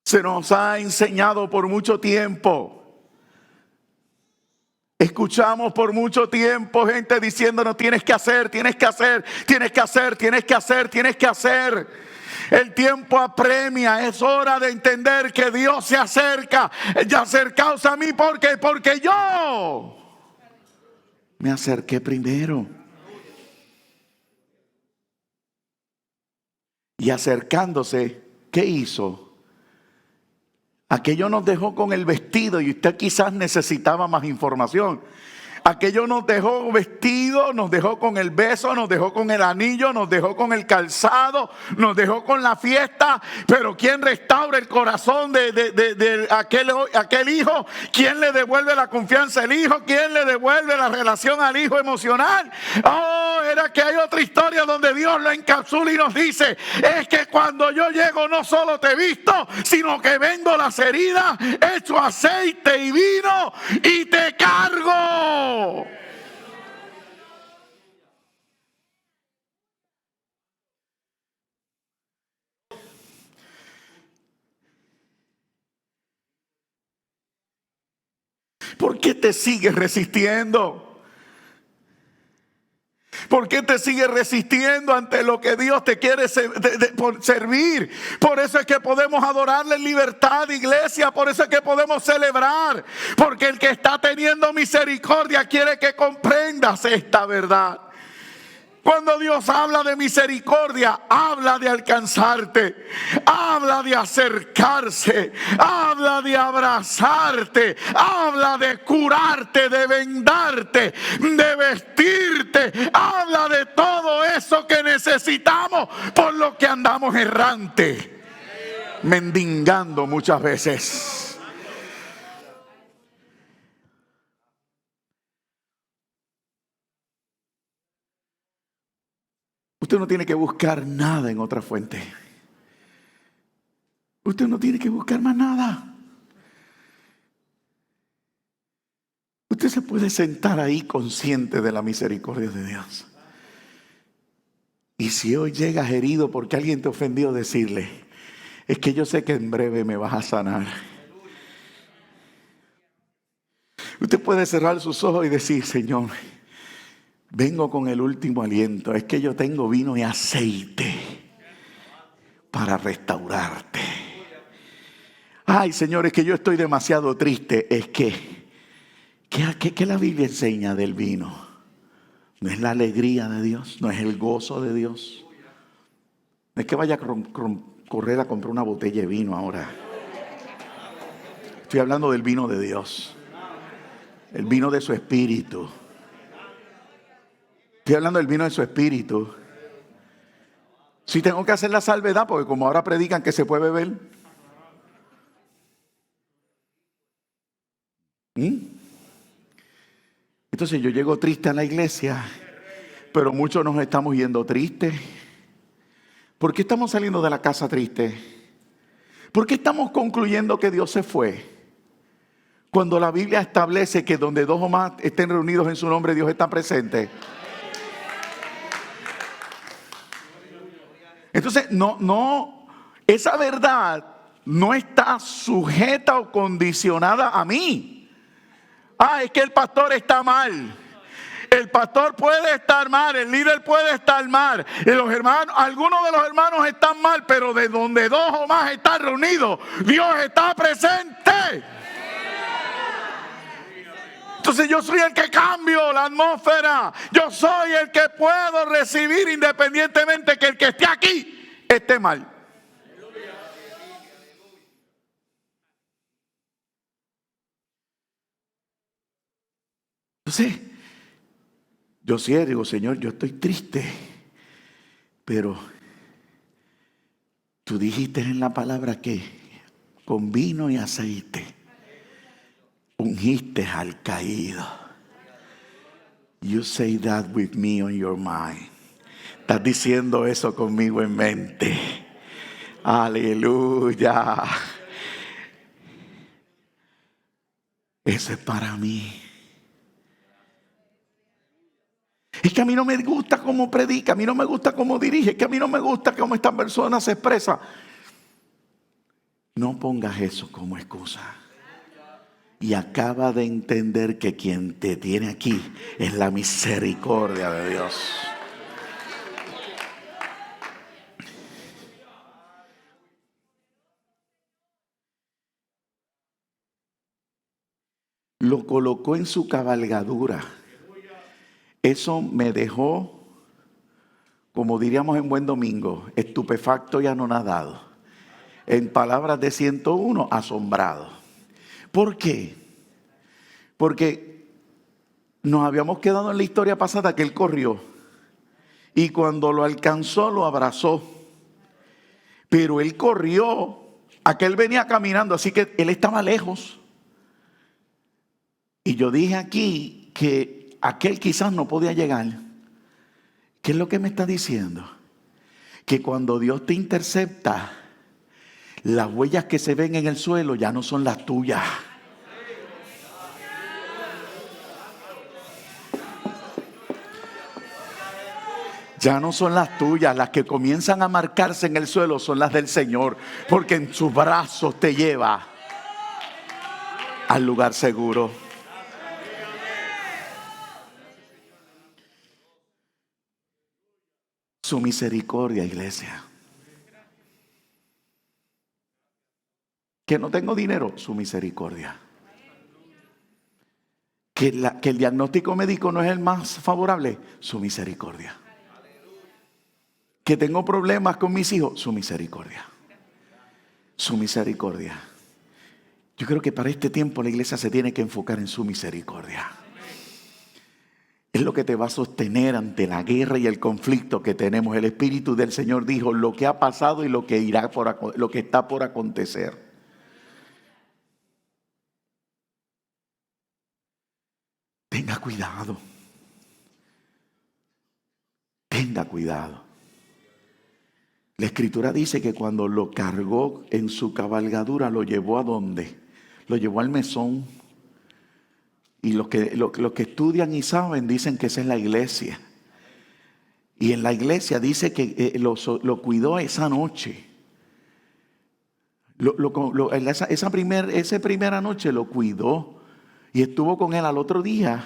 Se nos ha enseñado por mucho tiempo. Escuchamos por mucho tiempo gente diciéndonos tienes que hacer, tienes que hacer, tienes que hacer, tienes que hacer, tienes que hacer. El tiempo apremia, es hora de entender que Dios se acerca. Ya acercaos a mí porque yo me acerqué primero. Y acercándose, ¿qué hizo? Aquello nos dejó con el vestido y usted quizás necesitaba más información. Aquello nos dejó vestido, nos dejó con el beso, nos dejó con el anillo, nos dejó con el calzado, nos dejó con la fiesta. Pero ¿quién restaura el corazón de aquel hijo? ¿Quién le devuelve la confianza al hijo? ¿Quién le devuelve la relación al hijo emocional? Oh, era que hay otra historia donde Dios lo encapsula y nos dice, es que cuando yo llego no solo te visto, sino que vendo las heridas, echo aceite y vino y te cargo. ¿Por qué te sigues resistiendo? ¿Por qué te sigues resistiendo ante lo que Dios te quiere servir? Por eso es que podemos adorarle en libertad, iglesia. Por eso es que podemos celebrar. Porque el que está teniendo misericordia quiere que comprendas esta verdad. Cuando Dios habla de misericordia, habla de alcanzarte, habla de acercarse, habla de abrazarte, habla de curarte, de vendarte, de vestirte, habla de todo eso que necesitamos, por lo que andamos errante, mendigando muchas veces. Usted no tiene que buscar nada en otra fuente. Usted no tiene que buscar más nada. Usted se puede puedes sentar ahí consciente de la misericordia de Dios. Y si hoy llegas herido porque alguien te ofendió, decirle: es que yo sé que en breve me vas a sanar. Usted puede cerrar sus ojos y decir: Señor, vengo con el último aliento. Es que yo tengo vino y aceite para restaurarte. Ay, Señor, es que yo estoy demasiado triste. Es que, ¿qué la Biblia enseña del vino? No es la alegría de Dios, no es el gozo de Dios. No es que vaya a correr a comprar una botella de vino ahora. Estoy hablando del vino de Dios, el vino de su espíritu. Estoy hablando del vino de su espíritu. Si tengo que hacer la salvedad, porque como ahora predican que se puede beber. Entonces yo llego triste a la iglesia, pero muchos nos estamos yendo tristes. ¿Por qué estamos saliendo de la casa tristes? ¿Por qué estamos concluyendo que Dios se fue? Cuando la Biblia establece que donde dos o más estén reunidos en su nombre, Dios está presente. Entonces, esa verdad no está sujeta o condicionada a mí. Es que el pastor está mal. El pastor puede estar mal, el líder puede estar mal, y los hermanos, algunos de los hermanos están mal, pero de donde dos o más están reunidos, Dios está presente. Entonces yo soy el que cambio la atmósfera. Yo soy el que puedo recibir independientemente que el que esté aquí esté mal. Entonces, yo sí digo: Señor, yo estoy triste, pero tú dijiste en la palabra que con vino y aceite ungiste al caído. You say that with me on your mind. Estás diciendo eso conmigo en mente. Aleluya. Eso es para mí. Es que a mí no me gusta cómo predica, a mí no me gusta cómo dirige, es que a mí no me gusta cómo esta persona se expresa. No pongas eso como excusa. Y acaba de entender que quien te tiene aquí es la misericordia de Dios. Lo colocó en su cabalgadura. Eso me dejó, como diríamos en buen domingo, estupefacto y anonadado. En palabras de 101, asombrado. ¿Por qué? Porque nos habíamos quedado en la historia pasada que él corrió. Y cuando lo alcanzó, lo abrazó. Pero él corrió, aquel venía caminando, así que él estaba lejos. Y yo dije aquí que aquel quizás no podía llegar. ¿Qué es lo que me está diciendo? Que cuando Dios te intercepta, las huellas que se ven en el suelo ya no son las tuyas. Ya no son las tuyas, las que comienzan a marcarse en el suelo son las del Señor, porque en sus brazos te lleva al lugar seguro. Su misericordia, iglesia. Que no tengo dinero, su misericordia. Que el diagnóstico médico no es el más favorable, su misericordia. Que tengo problemas con mis hijos, su misericordia. Su misericordia. Yo creo que para este tiempo la iglesia se tiene que enfocar en su misericordia. Es lo que te va a sostener ante la guerra y el conflicto que tenemos. El Espíritu del Señor dijo lo que ha pasado y lo que está por acontecer. Tenga cuidado. Tenga cuidado. La Escritura dice que cuando lo cargó en su cabalgadura, lo llevó ¿a dónde? Lo llevó al mesón. Y los que estudian y saben dicen que esa es la iglesia. Y en la iglesia dice que lo cuidó esa noche. Esa primera noche lo cuidó. Y estuvo con él al otro día.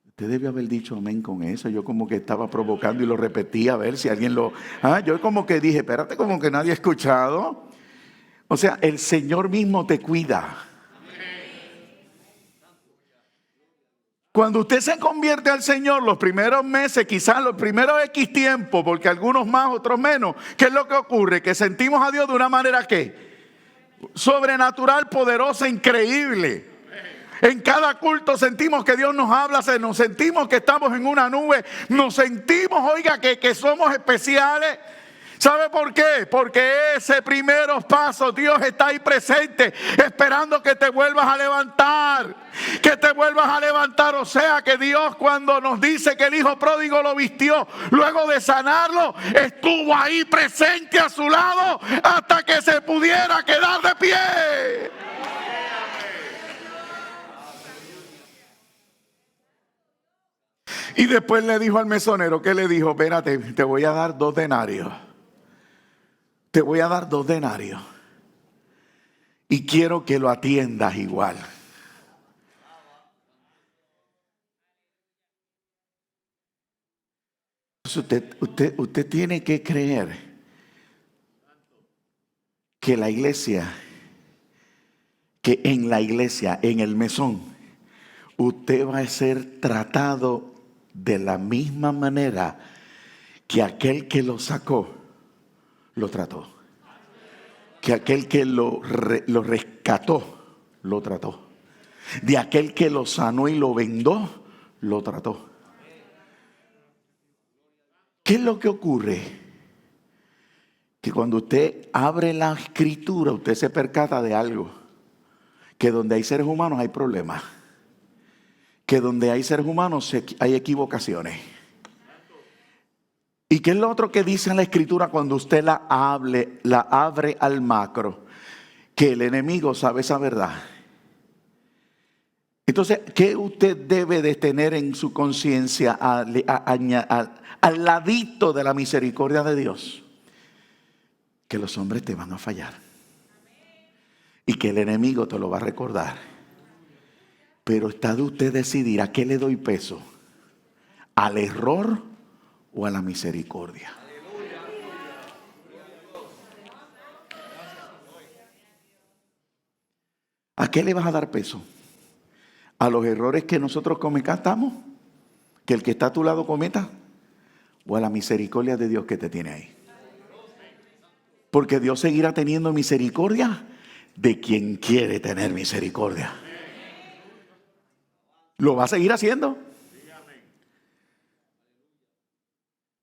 Usted debió haber dicho amén con eso. Yo como que estaba provocando y lo repetía a ver si alguien lo... yo como que dije, espérate, como que nadie ha escuchado. O sea, el Señor mismo te cuida. Cuando usted se convierte al Señor, los primeros meses, quizás los primeros X tiempo, porque algunos más, otros menos, ¿qué es lo que ocurre? Que sentimos a Dios de una manera ¿qué? Sobrenatural, poderosa, increíble. En cada culto sentimos que Dios nos habla, nos sentimos que estamos en una nube, nos sentimos, oiga, que somos especiales. ¿Sabe por qué? Porque ese primeros pasos Dios está ahí presente, esperando que te vuelvas a levantar. Que te vuelvas a levantar. O sea que Dios, cuando nos dice que el hijo pródigo lo vistió, luego de sanarlo, estuvo ahí presente a su lado hasta que se pudiera quedar de pie. Y después le dijo al mesonero, ¿qué le dijo? Espérate, te voy a dar 2 denarios. Te voy a dar 2 denarios. Y quiero que lo atiendas igual. Usted tiene que creer que la iglesia, que en la iglesia, en el mesón, usted va a ser tratado de la misma manera que aquel que lo sacó lo trató. Que aquel que lo rescató lo trató. De aquel que lo sanó y lo vendó lo trató. ¿Qué es lo que ocurre? Que cuando usted abre la escritura, usted se percata de algo. Que donde hay seres humanos hay problemas. Que donde hay seres humanos hay equivocaciones. ¿Y qué es lo otro que dice en la escritura cuando usted la abre al macro? Que el enemigo sabe esa verdad. Entonces, ¿qué usted debe de tener en su conciencia al ladito de la misericordia de Dios? Que los hombres te van a fallar. Y que el enemigo te lo va a recordar. Pero está de usted decidir a qué le doy peso. ¿Al error o a la misericordia? ¿A qué le vas a dar peso? ¿A los errores que nosotros cometamos? ¿Que el que está a tu lado cometa? ¿O a la misericordia de Dios que te tiene ahí? Porque Dios seguirá teniendo misericordia de quien quiere tener misericordia. ¿Lo va a seguir haciendo?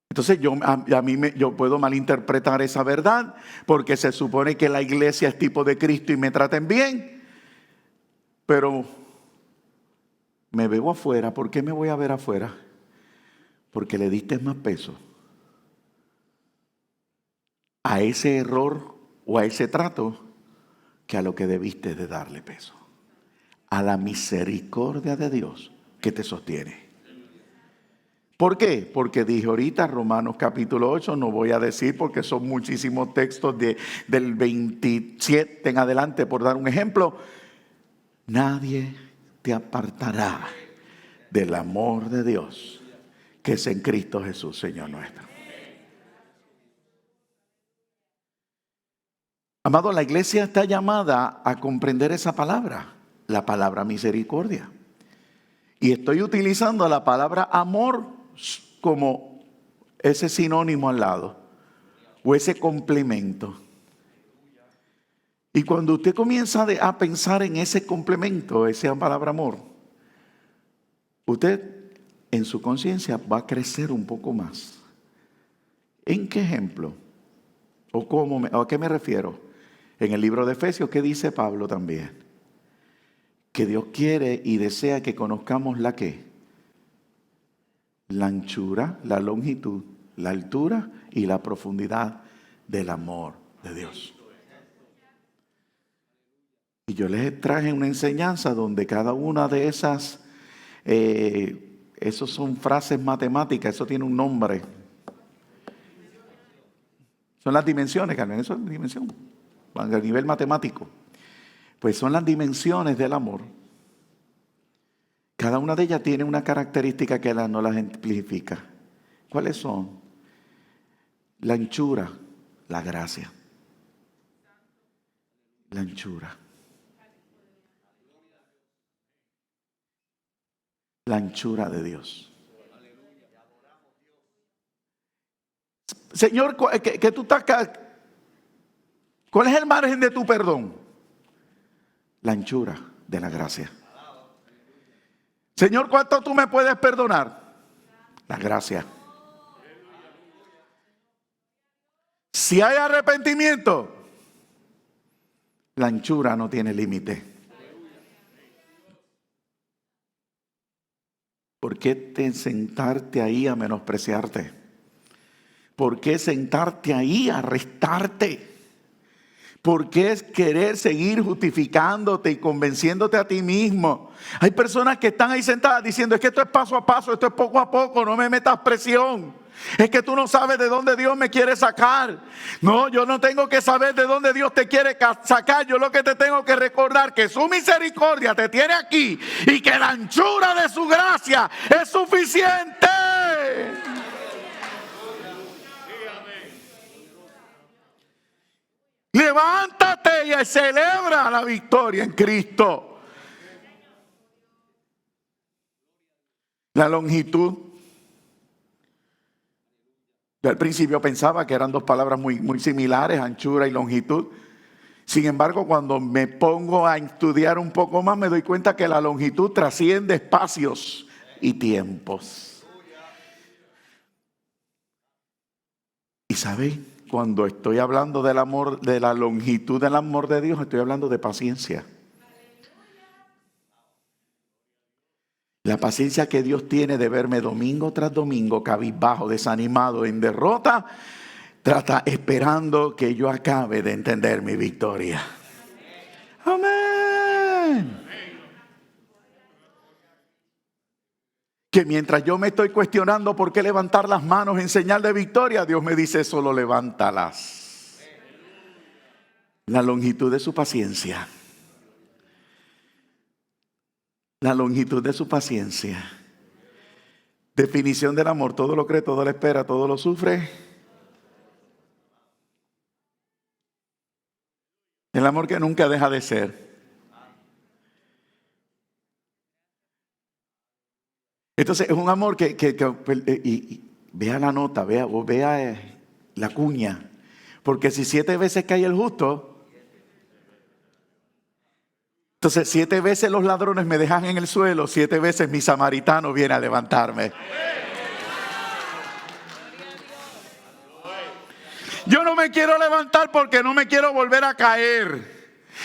Entonces yo puedo malinterpretar esa verdad porque se supone que la iglesia es tipo de Cristo y me traten bien. Pero me veo afuera. ¿Por qué me voy a ver afuera? Porque le diste más peso a ese error o a ese trato que a lo que debiste de darle peso. A la misericordia de Dios que te sostiene. ¿Por qué? Porque dije ahorita Romanos capítulo 8, no voy a decir porque son muchísimos textos del 27 en adelante, por dar un ejemplo. Nadie te apartará del amor de Dios que es en Cristo Jesús, Señor nuestro. Amado, la iglesia está llamada a comprender esa palabra, la palabra misericordia. Y estoy utilizando la palabra amor como ese sinónimo al lado, o ese complemento. Y cuando usted comienza a pensar en ese complemento, esa palabra amor, usted en su conciencia va a crecer un poco más. ¿En qué ejemplo? ¿O a qué me refiero? En el libro de Efesios, ¿qué dice Pablo también? Que Dios quiere y desea que conozcamos la ¿qué? La anchura, la longitud, la altura y la profundidad del amor de Dios. Y yo les traje una enseñanza donde cada una de esas, esos son frases matemáticas, eso tiene un nombre. Son las dimensiones, Carmen, eso es dimensión, a nivel matemático. Pues son las dimensiones del amor. Cada una de ellas tiene una característica que no las ejemplifica. ¿Cuáles son? La anchura, la gracia. La anchura. La anchura de Dios. Señor, que tú estás acá. ¿Cuál es el margen de tu perdón? La anchura de la gracia. Señor, ¿cuánto tú me puedes perdonar? La gracia. Si hay arrepentimiento, la anchura no tiene límite. ¿Por qué sentarte ahí a menospreciarte? ¿Por qué sentarte ahí a restarte? ¿Por qué es querer seguir justificándote y convenciéndote a ti mismo? Hay personas que están ahí sentadas diciendo, es que esto es paso a paso, esto es poco a poco, no me metas presión. Es que tú no sabes de dónde Dios me quiere sacar. No, yo no tengo que saber de dónde Dios te quiere sacar. Yo lo que te tengo que recordar que su misericordia te tiene aquí y que la anchura de su gracia es suficiente. Levántate y celebra la victoria en Cristo. La longitud. Yo al principio pensaba que eran dos palabras muy similares, anchura y longitud. Sin embargo, cuando me pongo a estudiar un poco más, me doy cuenta que la longitud trasciende espacios y tiempos. ¿Y saben? Cuando estoy hablando del amor, de la longitud del amor de Dios, estoy hablando de paciencia. La paciencia que Dios tiene de verme domingo tras domingo, cabizbajo, desanimado, en derrota, trata esperando que yo acabe de entender mi victoria. Amén. Que mientras yo me estoy cuestionando por qué levantar las manos en señal de victoria, Dios me dice, solo levántalas. La longitud de su paciencia. La longitud de su paciencia. Definición del amor, todo lo cree, todo lo espera, todo lo sufre. El amor que nunca deja de ser. Entonces es un amor que vea la nota, vea la cuña. Porque si 7 veces cae el justo, entonces 7 veces los ladrones me dejan en el suelo, 7 veces mi samaritano viene a levantarme. Yo no me quiero levantar porque no me quiero volver a caer.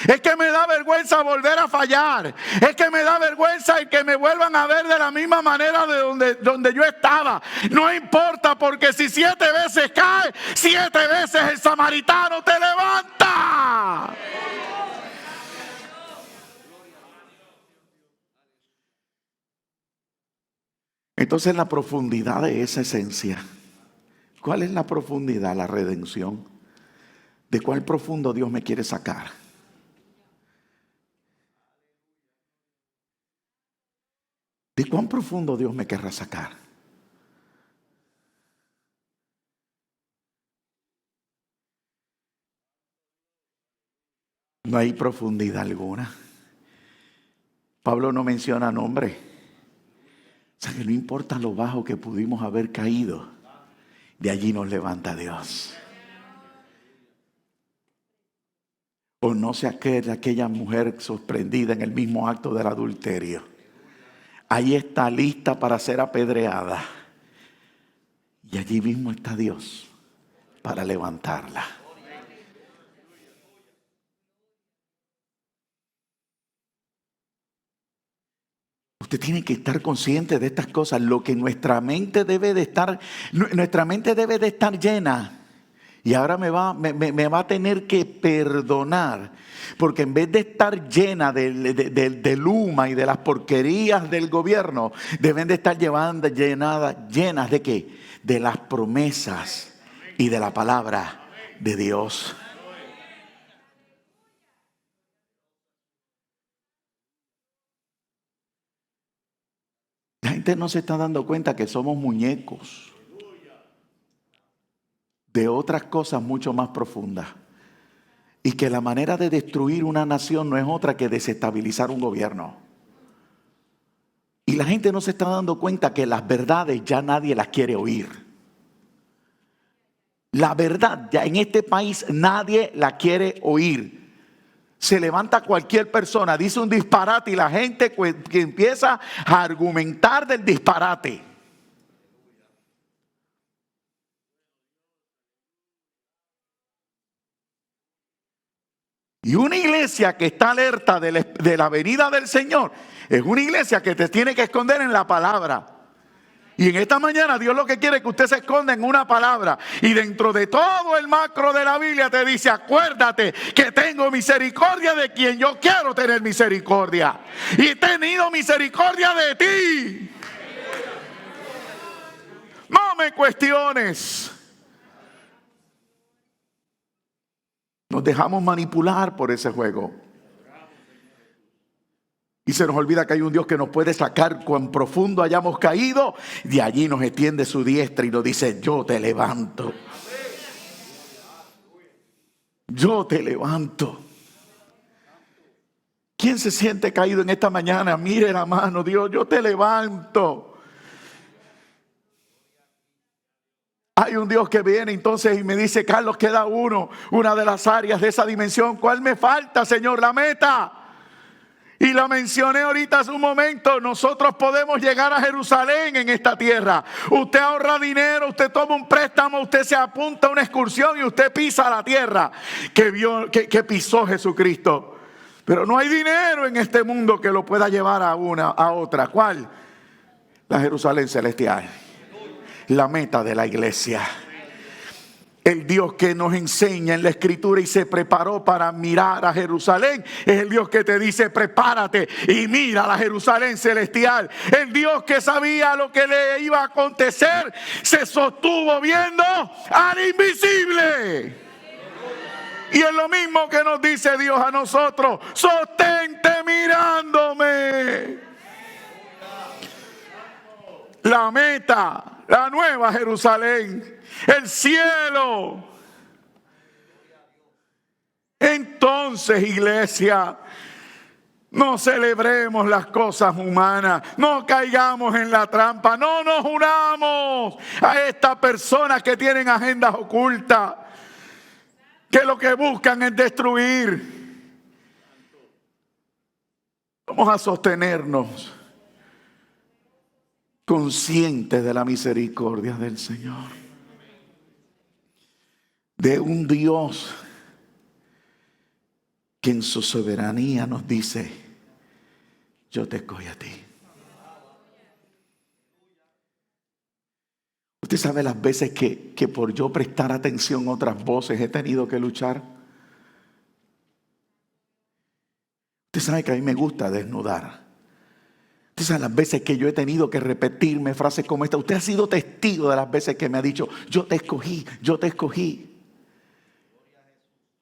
Es que me da vergüenza volver a fallar. Es que me da vergüenza el que me vuelvan a ver de la misma manera de donde yo estaba. No importa, porque si 7 veces cae, 7 veces el samaritano te levanta. Entonces la profundidad de esa esencia. ¿Cuál es la profundidad? La redención. ¿De cuál profundo Dios me quiere sacar? ¿De cuán profundo Dios me querrá sacar? No hay profundidad alguna. Pablo no menciona nombre. O sea que no importa lo bajo que pudimos haber caído, de allí nos levanta Dios. O no sea aquella mujer sorprendida en el mismo acto del adulterio. Ahí está lista para ser apedreada. Y allí mismo está Dios para levantarla. Usted tiene que estar consciente de estas cosas. Lo que nuestra mente debe de estar llena Y ahora me va a tener que perdonar. Porque en vez de estar llena de luma y de las porquerías del gobierno, deben de estar llenas ¿de qué? De las promesas y de la palabra de Dios. La gente no se está dando cuenta que somos muñecos de otras cosas mucho más profundas. Y que la manera de destruir una nación no es otra que desestabilizar un gobierno. Y la gente no se está dando cuenta que las verdades ya nadie las quiere oír. La verdad ya en este país nadie la quiere oír. Se levanta cualquier persona, dice un disparate y la gente que empieza a argumentar del disparate. Y una iglesia que está alerta de la venida del Señor es una iglesia que te tiene que esconder en la palabra. Y en esta mañana Dios lo que quiere es que usted se esconda en una palabra. Y dentro de todo el macro de la Biblia te dice: acuérdate que tengo misericordia de quien yo quiero tener misericordia. Y he tenido misericordia de ti. No me cuestiones. Nos dejamos manipular por ese juego. Y se nos olvida que hay un Dios que nos puede sacar cuán profundo hayamos caído. De allí nos extiende su diestra y nos dice: yo te levanto. Yo te levanto. ¿Quién se siente caído en esta mañana? Mire la mano, Dios, yo te levanto. Hay un Dios que viene entonces y me dice: Carlos, queda una de las áreas de esa dimensión. ¿Cuál me falta, Señor? La meta. Y la mencioné ahorita hace un momento. Nosotros podemos llegar a Jerusalén en esta tierra. Usted ahorra dinero, usted toma un préstamo, usted se apunta a una excursión y usted pisa la tierra que pisó Jesucristo. Pero no hay dinero en este mundo que lo pueda llevar a otra. ¿Cuál? La Jerusalén celestial. La meta de la iglesia. El Dios que nos enseña en la Escritura y se preparó para mirar a Jerusalén es el Dios que te dice: prepárate y mira a la Jerusalén celestial. El Dios que sabía lo que le iba a acontecer se sostuvo viendo al invisible. Y es lo mismo que nos dice Dios a nosotros: sostente mirándome. La meta, la nueva Jerusalén, el cielo. Entonces, iglesia, no celebremos las cosas humanas, no caigamos en la trampa, no nos unamos a estas personas que tienen agendas ocultas, que lo que buscan es destruir. Vamos a sostenernos conscientes de la misericordia del Señor, de un Dios que en su soberanía nos dice: yo te escogí a ti. Usted sabe las veces que por yo prestar atención a otras voces he tenido que luchar. Usted sabe que a mí me gusta desnudar. Usted sabe las veces que yo he tenido que repetirme frases como esta. Usted ha sido testigo de las veces que me ha dicho: yo te escogí, yo te escogí.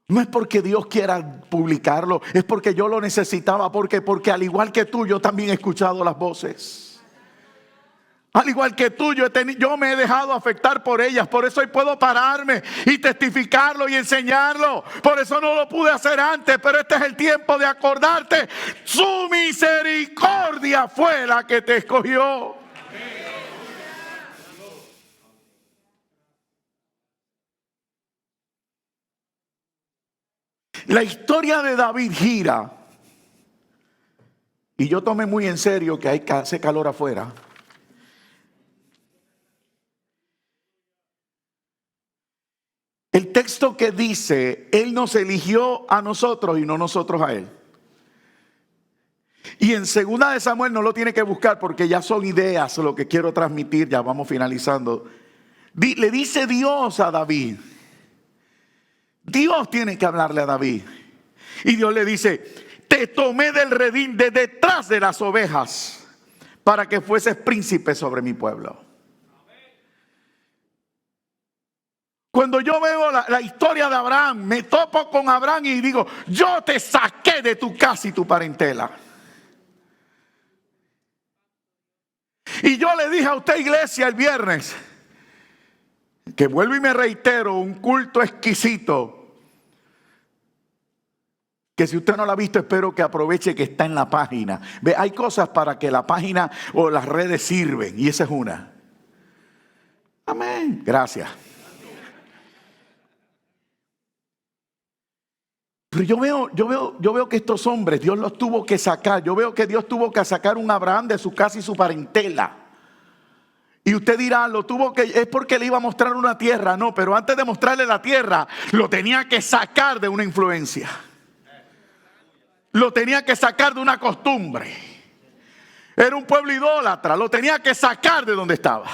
No es porque Dios quiera publicarlo, es porque yo lo necesitaba. Porque al igual que tú, yo también he escuchado las voces. Al igual que tú, yo me he dejado afectar por ellas. Por eso hoy puedo pararme y testificarlo y enseñarlo. Por eso no lo pude hacer antes, pero este es el tiempo de acordarte. Su misericordia fue la que te escogió. La historia de David gira. Y yo tomé muy en serio que hace calor afuera. El texto que dice: Él nos eligió a nosotros y no nosotros a Él. Y en 2 de Samuel no lo tiene que buscar porque ya son ideas lo que quiero transmitir. Ya vamos finalizando. Le dice Dios a David: Dios tiene que hablarle a David. Y Dios le dice: te tomé del redil de detrás de las ovejas para que fueses príncipe sobre mi pueblo. Cuando yo veo la historia de Abraham, me topo con Abraham y digo: yo te saqué de tu casa y tu parentela. Y yo le dije a usted, iglesia, el viernes, que vuelvo y me reitero, un culto exquisito, que si usted no lo ha visto, espero que aproveche que está en la página. Ve, hay cosas para que la página o las redes sirven, y esa es una. Amén. Gracias. Pero yo veo que estos hombres, Dios los tuvo que sacar. Yo veo que Dios tuvo que sacar un Abraham de su casa y su parentela. Y usted dirá, es porque le iba a mostrar una tierra. No, pero antes de mostrarle la tierra, lo tenía que sacar de una influencia. Lo tenía que sacar de una costumbre. Era un pueblo idólatra, lo tenía que sacar de donde estaba.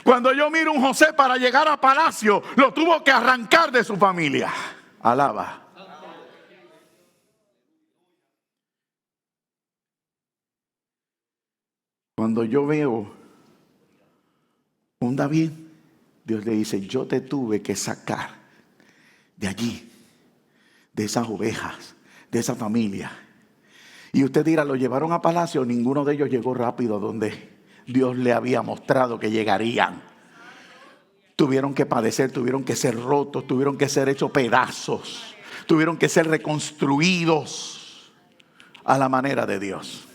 Cuando yo miro a un José para llegar a palacio, lo tuvo que arrancar de su familia. Alaba. Cuando yo veo un David, Dios le dice: yo te tuve que sacar de allí, de esas ovejas, de esa familia. Y usted dirá, ¿lo llevaron a palacio? Ninguno de ellos llegó rápido donde Dios le había mostrado que llegarían. Tuvieron que padecer, tuvieron que ser rotos, tuvieron que ser hechos pedazos, tuvieron que ser reconstruidos a la manera de Dios.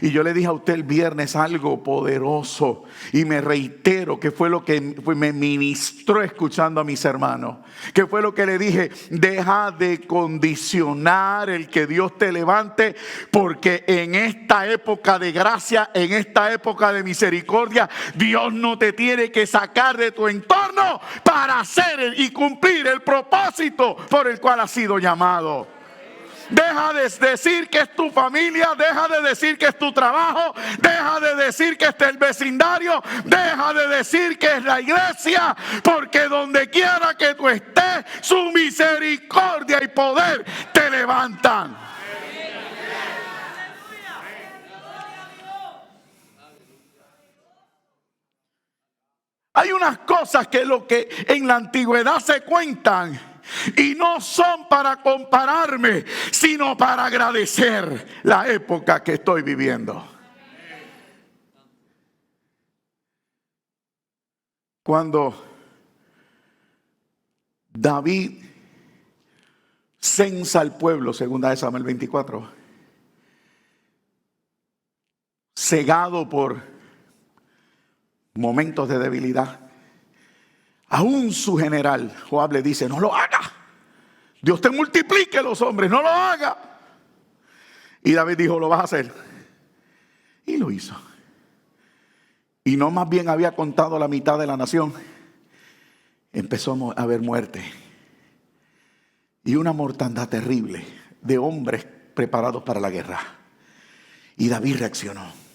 Y yo le dije a usted el viernes algo poderoso, y me reitero que fue lo que me ministró escuchando a mis hermanos. Que fue lo que le dije: deja de condicionar el que Dios te levante, porque en esta época de gracia, en esta época de misericordia, Dios no te tiene que sacar de tu entorno para hacer y cumplir el propósito por el cual has sido llamado. Deja de decir que es tu familia, deja de decir que es tu trabajo, deja de decir que es el vecindario, deja de decir que es la iglesia, porque donde quiera que tú estés, su misericordia y poder te levantan. Hay unas cosas que en la antigüedad se cuentan y no son para compararme, sino para agradecer la época que estoy viviendo. Cuando David censa al pueblo, segunda de Samuel 24, cegado por momentos de debilidad, aún su general Joab le dice: no lo haga, Dios te multiplique los hombres, no lo haga. Y David dijo: lo vas a hacer. Y lo hizo. Y no más bien había contado la mitad de la nación. Empezó a haber muerte y una mortandad terrible de hombres preparados para la guerra. Y David reaccionó.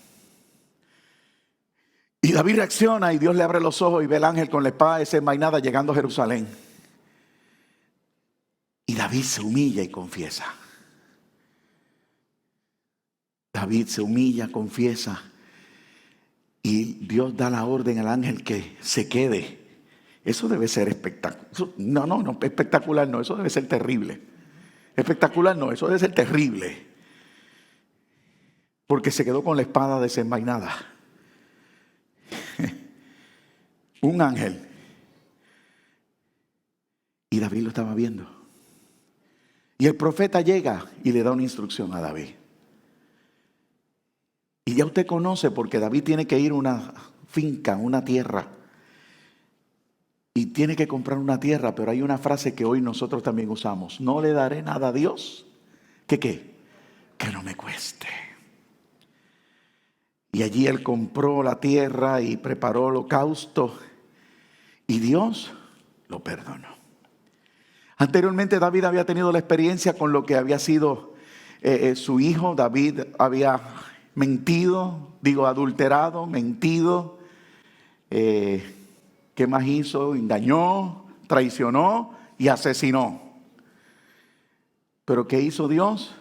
Y David reacciona, y Dios le abre los ojos y ve el ángel con la espada desenvainada llegando a Jerusalén. Y David se humilla y confiesa. David se humilla, confiesa. Y Dios da la orden al ángel que se quede. Eso debe ser espectacular. No, espectacular no, eso debe ser terrible. Espectacular no, eso debe ser terrible. Porque se quedó con la espada desenvainada. Un ángel. Y David lo estaba viendo. Y el profeta llega y le da una instrucción a David. Y ya usted conoce, porque David tiene que ir a una finca, una tierra. Y tiene que comprar una tierra, pero hay una frase que hoy nosotros también usamos: no le daré nada a Dios que no me cueste. Y allí él compró la tierra y preparó holocausto, y Dios lo perdonó. Anteriormente David había tenido la experiencia con lo que había sido su hijo. David había adulterado, mentido. ¿Qué más hizo? Engañó, traicionó y asesinó. Pero ¿qué hizo Dios?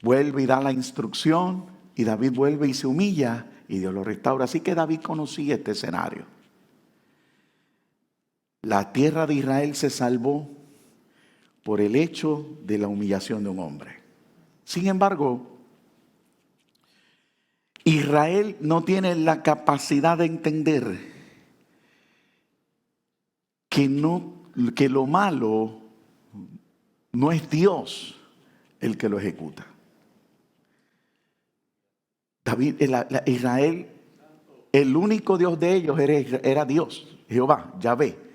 Vuelve y da la instrucción y David vuelve y se humilla y Dios lo restaura. Así que David conocía este escenario. La tierra de Israel se salvó por el hecho de la humillación de un hombre. Sin embargo, Israel no tiene la capacidad de entender que lo malo no es Dios el que lo ejecuta. Israel, el único Dios de ellos era Dios, Jehová, Yahvé.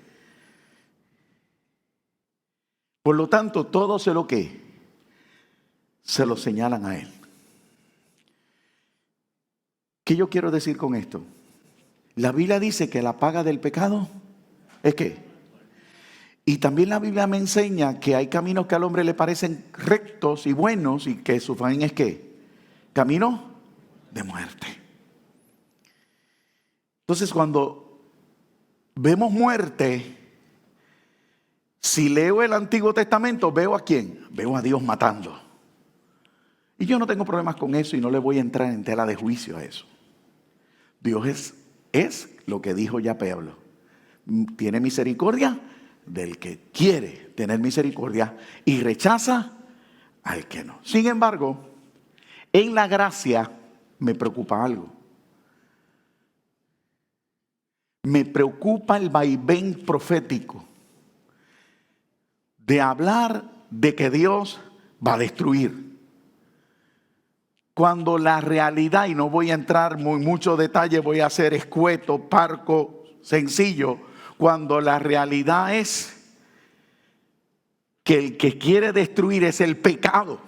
Por lo tanto, todo se lo señalan a él. ¿Qué yo quiero decir con esto? La Biblia dice que la paga del pecado es ¿qué? Y también la Biblia me enseña que hay caminos que al hombre le parecen rectos y buenos y que su fin es ¿qué? Camino de muerte. Entonces, cuando vemos muerte, si leo el Antiguo Testamento, ¿veo a quién? Veo a Dios matando. Y yo no tengo problemas con eso y no le voy a entrar en tela de juicio a eso. Dios es lo que dijo ya Pablo. Tiene misericordia del que quiere tener misericordia y rechaza al que no. Sin embargo, en la gracia me preocupa algo. Me preocupa el vaivén profético de hablar de que Dios va a destruir. Cuando la realidad, y no voy a entrar mucho detalle, voy a ser escueto, parco, sencillo. Cuando la realidad es que el que quiere destruir es el pecado.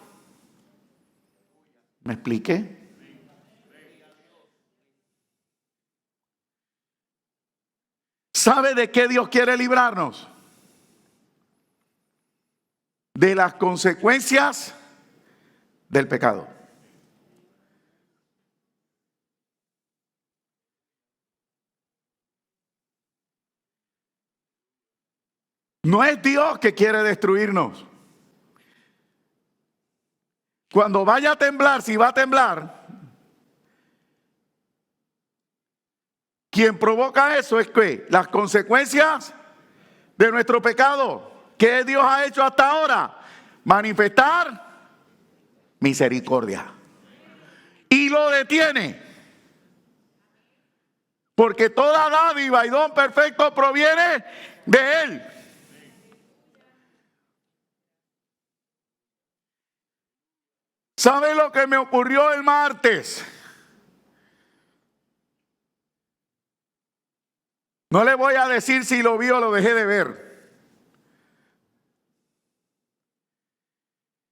¿Me expliqué? ¿Sabe de qué Dios quiere librarnos? De las consecuencias del pecado. No es Dios que quiere destruirnos. Cuando vaya a temblar, si va a temblar, quien provoca eso es que las consecuencias de nuestro pecado. ¿Qué Dios ha hecho hasta ahora? Manifestar misericordia. Y lo detiene. Porque toda dádiva y don perfecto proviene de Él. ¿Sabe lo que me ocurrió el martes? No le voy a decir si lo vi o lo dejé de ver.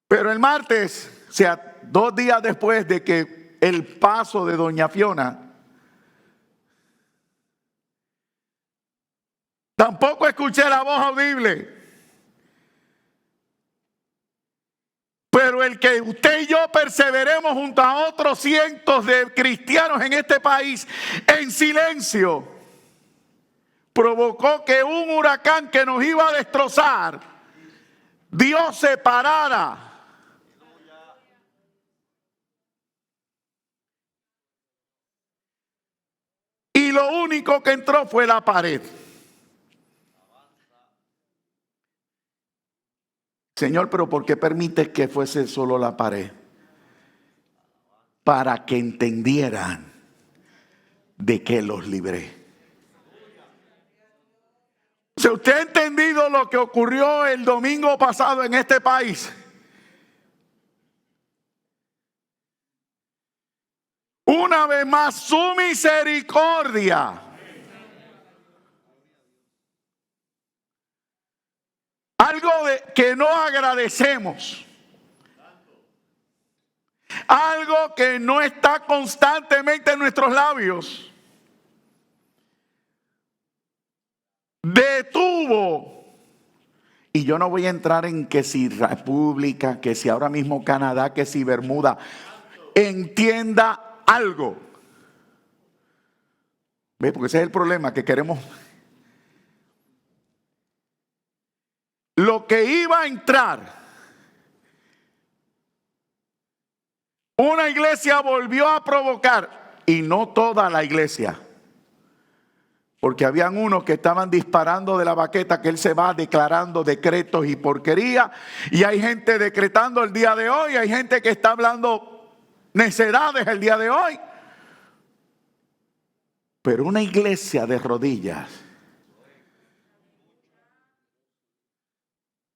Pero el martes, o sea, 2 días después de que el paso de doña Fiona, tampoco escuché la voz audible. Pero el que usted y yo perseveremos junto a otros cientos de cristianos en este país en silencio, provocó que un huracán que nos iba a destrozar, Dios se parara. Y lo único que entró fue la pared. Señor, pero ¿por qué permites que fuese solo la pared? Para que entendieran de qué los libré. Si usted ha entendido lo que ocurrió el domingo pasado en este país, una vez más su misericordia. Algo que no agradecemos. Algo que no está constantemente en nuestros labios. Detuvo. Y yo no voy a entrar en que si República, que si ahora mismo Canadá, que si Bermuda. Entienda algo. ¿Ve? Porque ese es el problema que queremos. lo que iba a entrar. Una iglesia volvió a provocar, y no toda la iglesia, porque habían unos que estaban disparando de la baqueta que él se va declarando decretos y porquería, y hay gente decretando el día de hoy, hay gente que está hablando necedades el día de hoy. Pero una iglesia de rodillas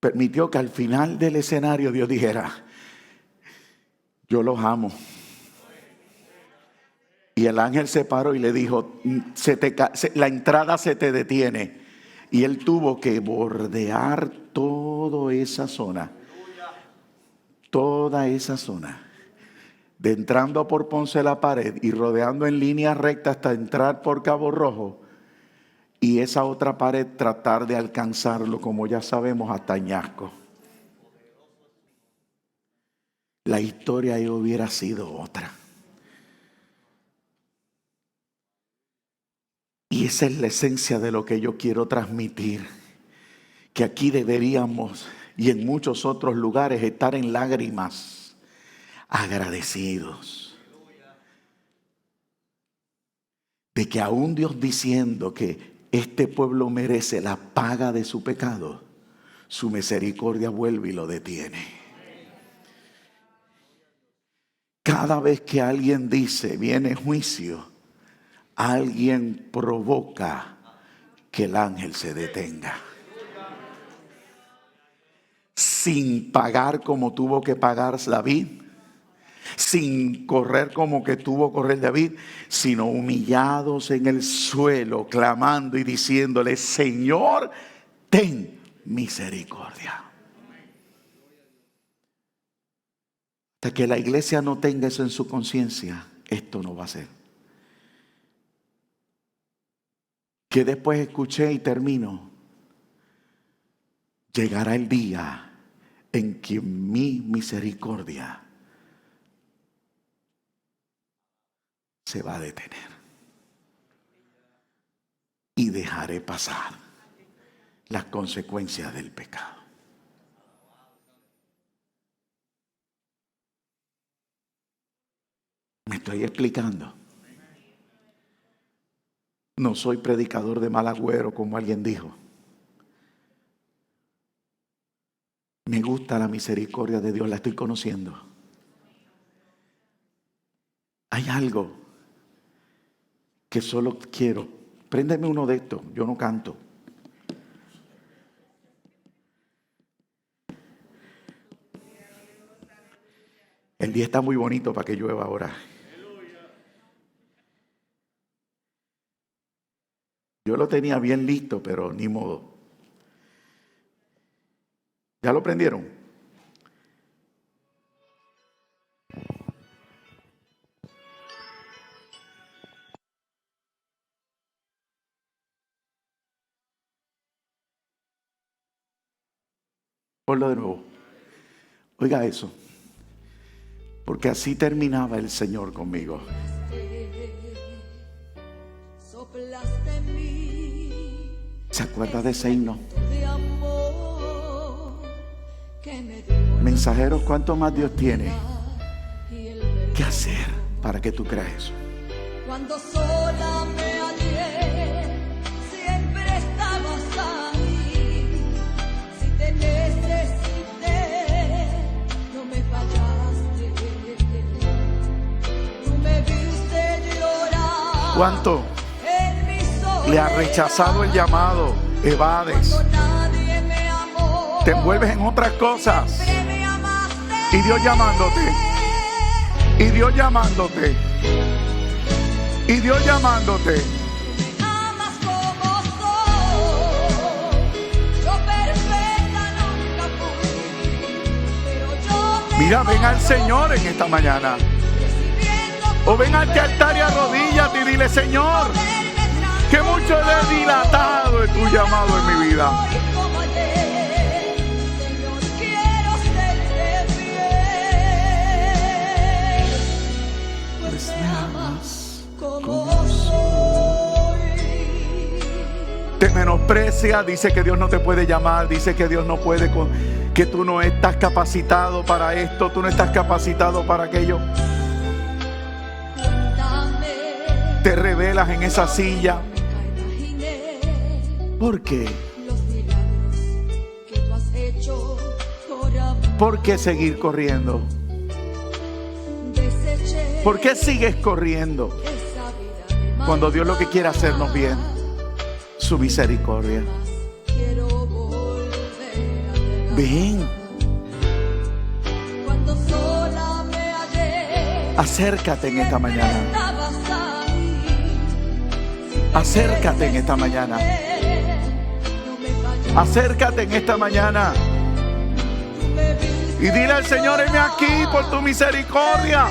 permitió que al final del escenario Dios dijera: yo los amo. Y el ángel se paró y le dijo: la entrada se te detiene. Y él tuvo que bordear toda esa zona. Toda esa zona. De entrando por Ponce la Pared y rodeando en línea recta hasta entrar por Cabo Rojo. Y esa otra pared tratar de alcanzarlo, como ya sabemos, hasta Añasco. La historia ahí hubiera sido otra. Y esa es la esencia de lo que yo quiero transmitir. Que aquí deberíamos, y en muchos otros lugares, estar en lágrimas, agradecidos. De que aún Dios diciendo que este pueblo merece la paga de su pecado, su misericordia vuelve y lo detiene. Cada vez que alguien dice viene juicio, alguien provoca que el ángel se detenga. Sin pagar como tuvo que pagar David, sin correr como que tuvo que correr David, sino humillados en el suelo, clamando y diciéndole: Señor, ten misericordia. Hasta que la iglesia no tenga eso en su conciencia, esto no va a ser. Que después escuché y termino. Llegará el día en que mi misericordia se va a detener. Y dejaré pasar las consecuencias del pecado. ¿Me estoy explicando? No soy predicador de mal agüero, como alguien dijo. Me gusta la misericordia de Dios, la estoy conociendo. Hay algo que solo quiero. Préndeme uno de estos, yo no canto. El día está muy bonito para que llueva ahora. Yo lo tenía bien listo, pero ni modo. ¿Ya lo prendieron? Ponlo de nuevo. Oiga eso. Porque así terminaba el Señor conmigo. ¿Se acuerda de ese himno? Mensajeros, ¿cuánto más Dios tiene que hacer para que tú creas eso? Cuando sola me hallé, siempre estabas ahí. Si te necesité, no me fallaste. Tú me viste llorar. ¿Cuánto le ha rechazado el llamado? Evades. Te envuelves en otras cosas. Y Dios llamándote. Y Dios llamándote. Y Dios llamándote. Amas como soy. Yo perfecta nunca fui, pero yo te Mira, ven al Señor en esta mañana. O ven al altar y arrodíllate y dile: Señor, que mucho he dilatado de tu llamado en mi vida. menosprecia, dice que Dios no te puede llamar, dice que Dios no puede, que tú no estás capacitado para esto, tú no estás capacitado para aquello. Te revelas en esa silla. ¿Por qué? ¿Por qué seguir corriendo? ¿Por qué sigues corriendo cuando Dios lo que quiere hacernos bien? Su misericordia. Ven. Acércate en esta mañana. Acércate en esta mañana. Acércate en esta mañana. Y dile al Señor: heme aquí por tu misericordia.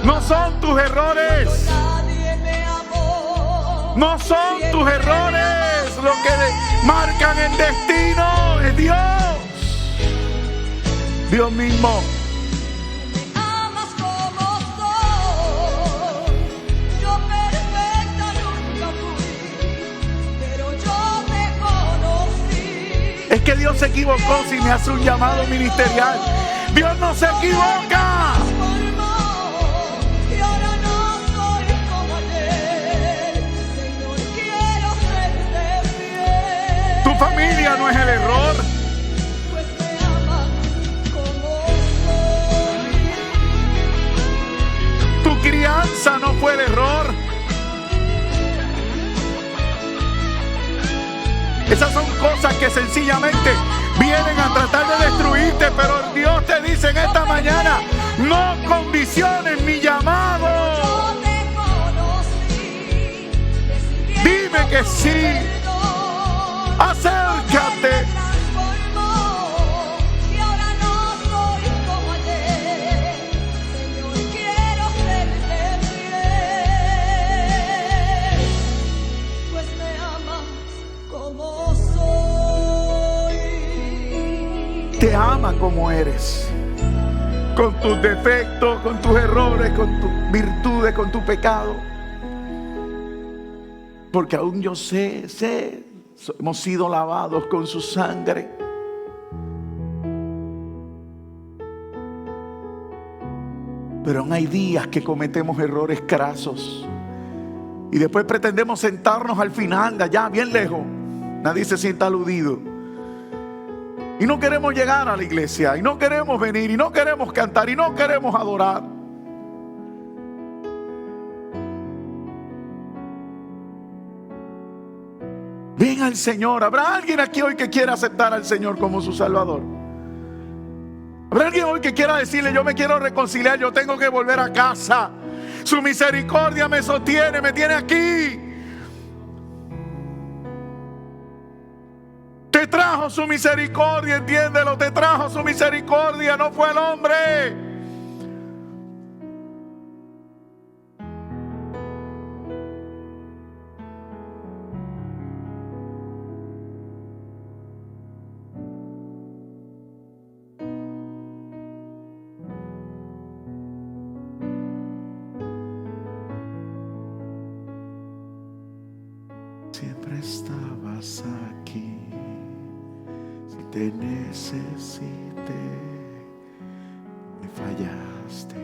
No son tus errores. No son tus errores lo que marcan el destino. Es Dios. Dios mismo. Es que Dios se equivocó si me hace un llamado ministerial. Dios no se equivoca. Tu familia no es el error. Tu crianza no fue el error. Esas son cosas que sencillamente vienen a tratar de destruirte, pero Dios te dice en esta mañana: no condiciones mi llamado. Dime que sí. Acércate. Te ama como eres, con tus defectos, con tus errores, con tus virtudes, con tu pecado. Porque aún yo sé, hemos sido lavados con su sangre. Pero aún hay días que cometemos errores crasos y después pretendemos sentarnos al final de allá, bien lejos. Nadie se sienta aludido. Y no queremos llegar a la iglesia, y no queremos venir, y no queremos cantar, y no queremos adorar. Ven al Señor. ¿Habrá alguien aquí hoy que quiera aceptar al Señor como su Salvador? ¿Habrá alguien hoy que quiera decirle: yo me quiero reconciliar, yo tengo que volver a casa? Su misericordia me sostiene, me tiene aquí. Te trajo su misericordia, entiéndelo, te trajo su misericordia, no fue el hombre. Siempre estabas aquí. Te necesité, me fallaste,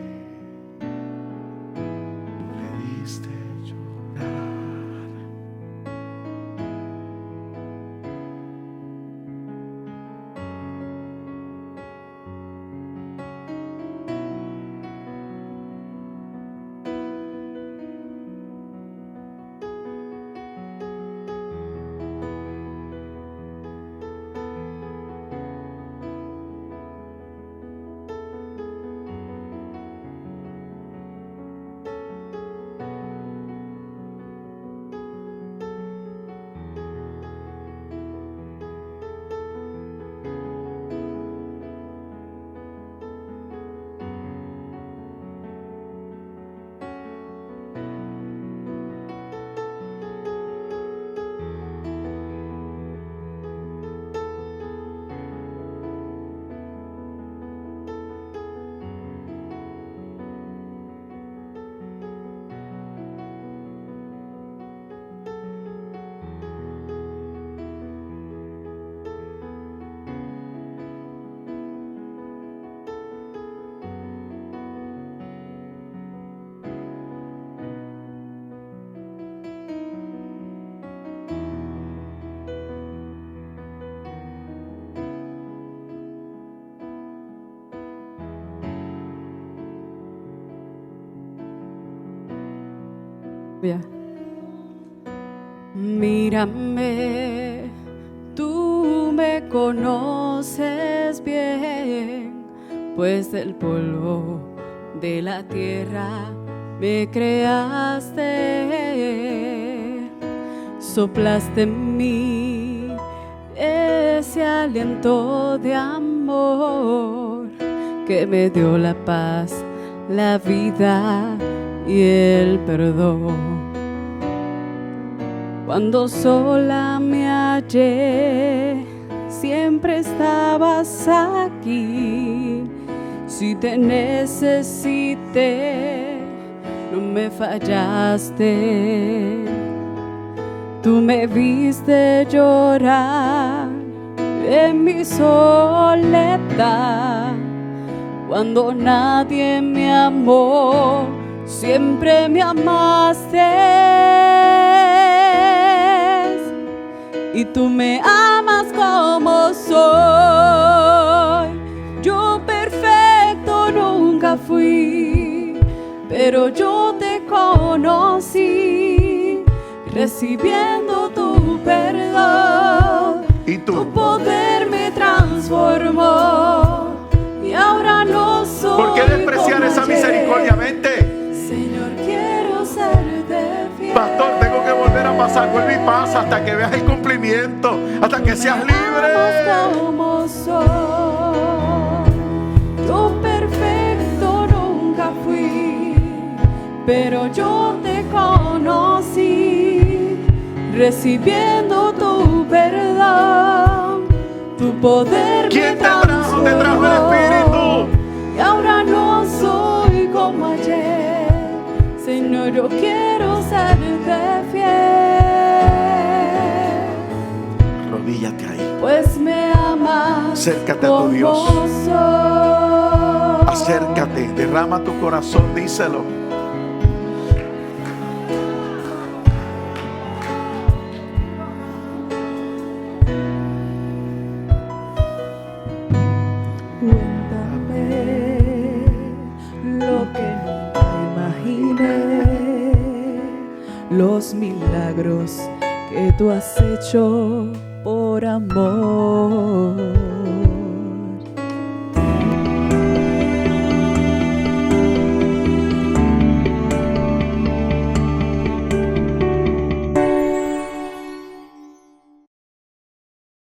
me diste llorar. Ya. Mírame, tú me conoces bien, pues del polvo de la tierra me creaste, soplaste en mí ese aliento de amor que me dio la paz, la vida y el perdón. Cuando sola me hallé, siempre estabas aquí. Si te necesité, no me fallaste. Tú me viste llorar en mi soledad. Cuando nadie me amó, siempre me amaste. Y tú me amas como soy. Yo perfecto nunca fui, pero yo te conocí, recibiendo tu perdón. ¿Y tú? Tu poder me transformó y ahora no soy. ¿Por qué despreciar como esa ayer? misericordia? Vente. Señor, quiero serte fiel. Pastor, tengo que volver a pasar. Vuelve y pasa hasta que veas el cumplimiento, hasta que seas libre. Como soy. Yo perfecto nunca fui, pero yo te conocí, recibiendo tu perdón, tu poder. ¿Quién me te trajo? Te trajo el Espíritu. y ahora no soy como ayer. Señor, yo quiero serte fiel, Arrodíllate ahí. pues me amas. Acércate a tu como Dios. soy. Acércate, derrama tu corazón, díselo. Cuéntame lo que nunca imaginé, los milagros que tú has hecho por amor.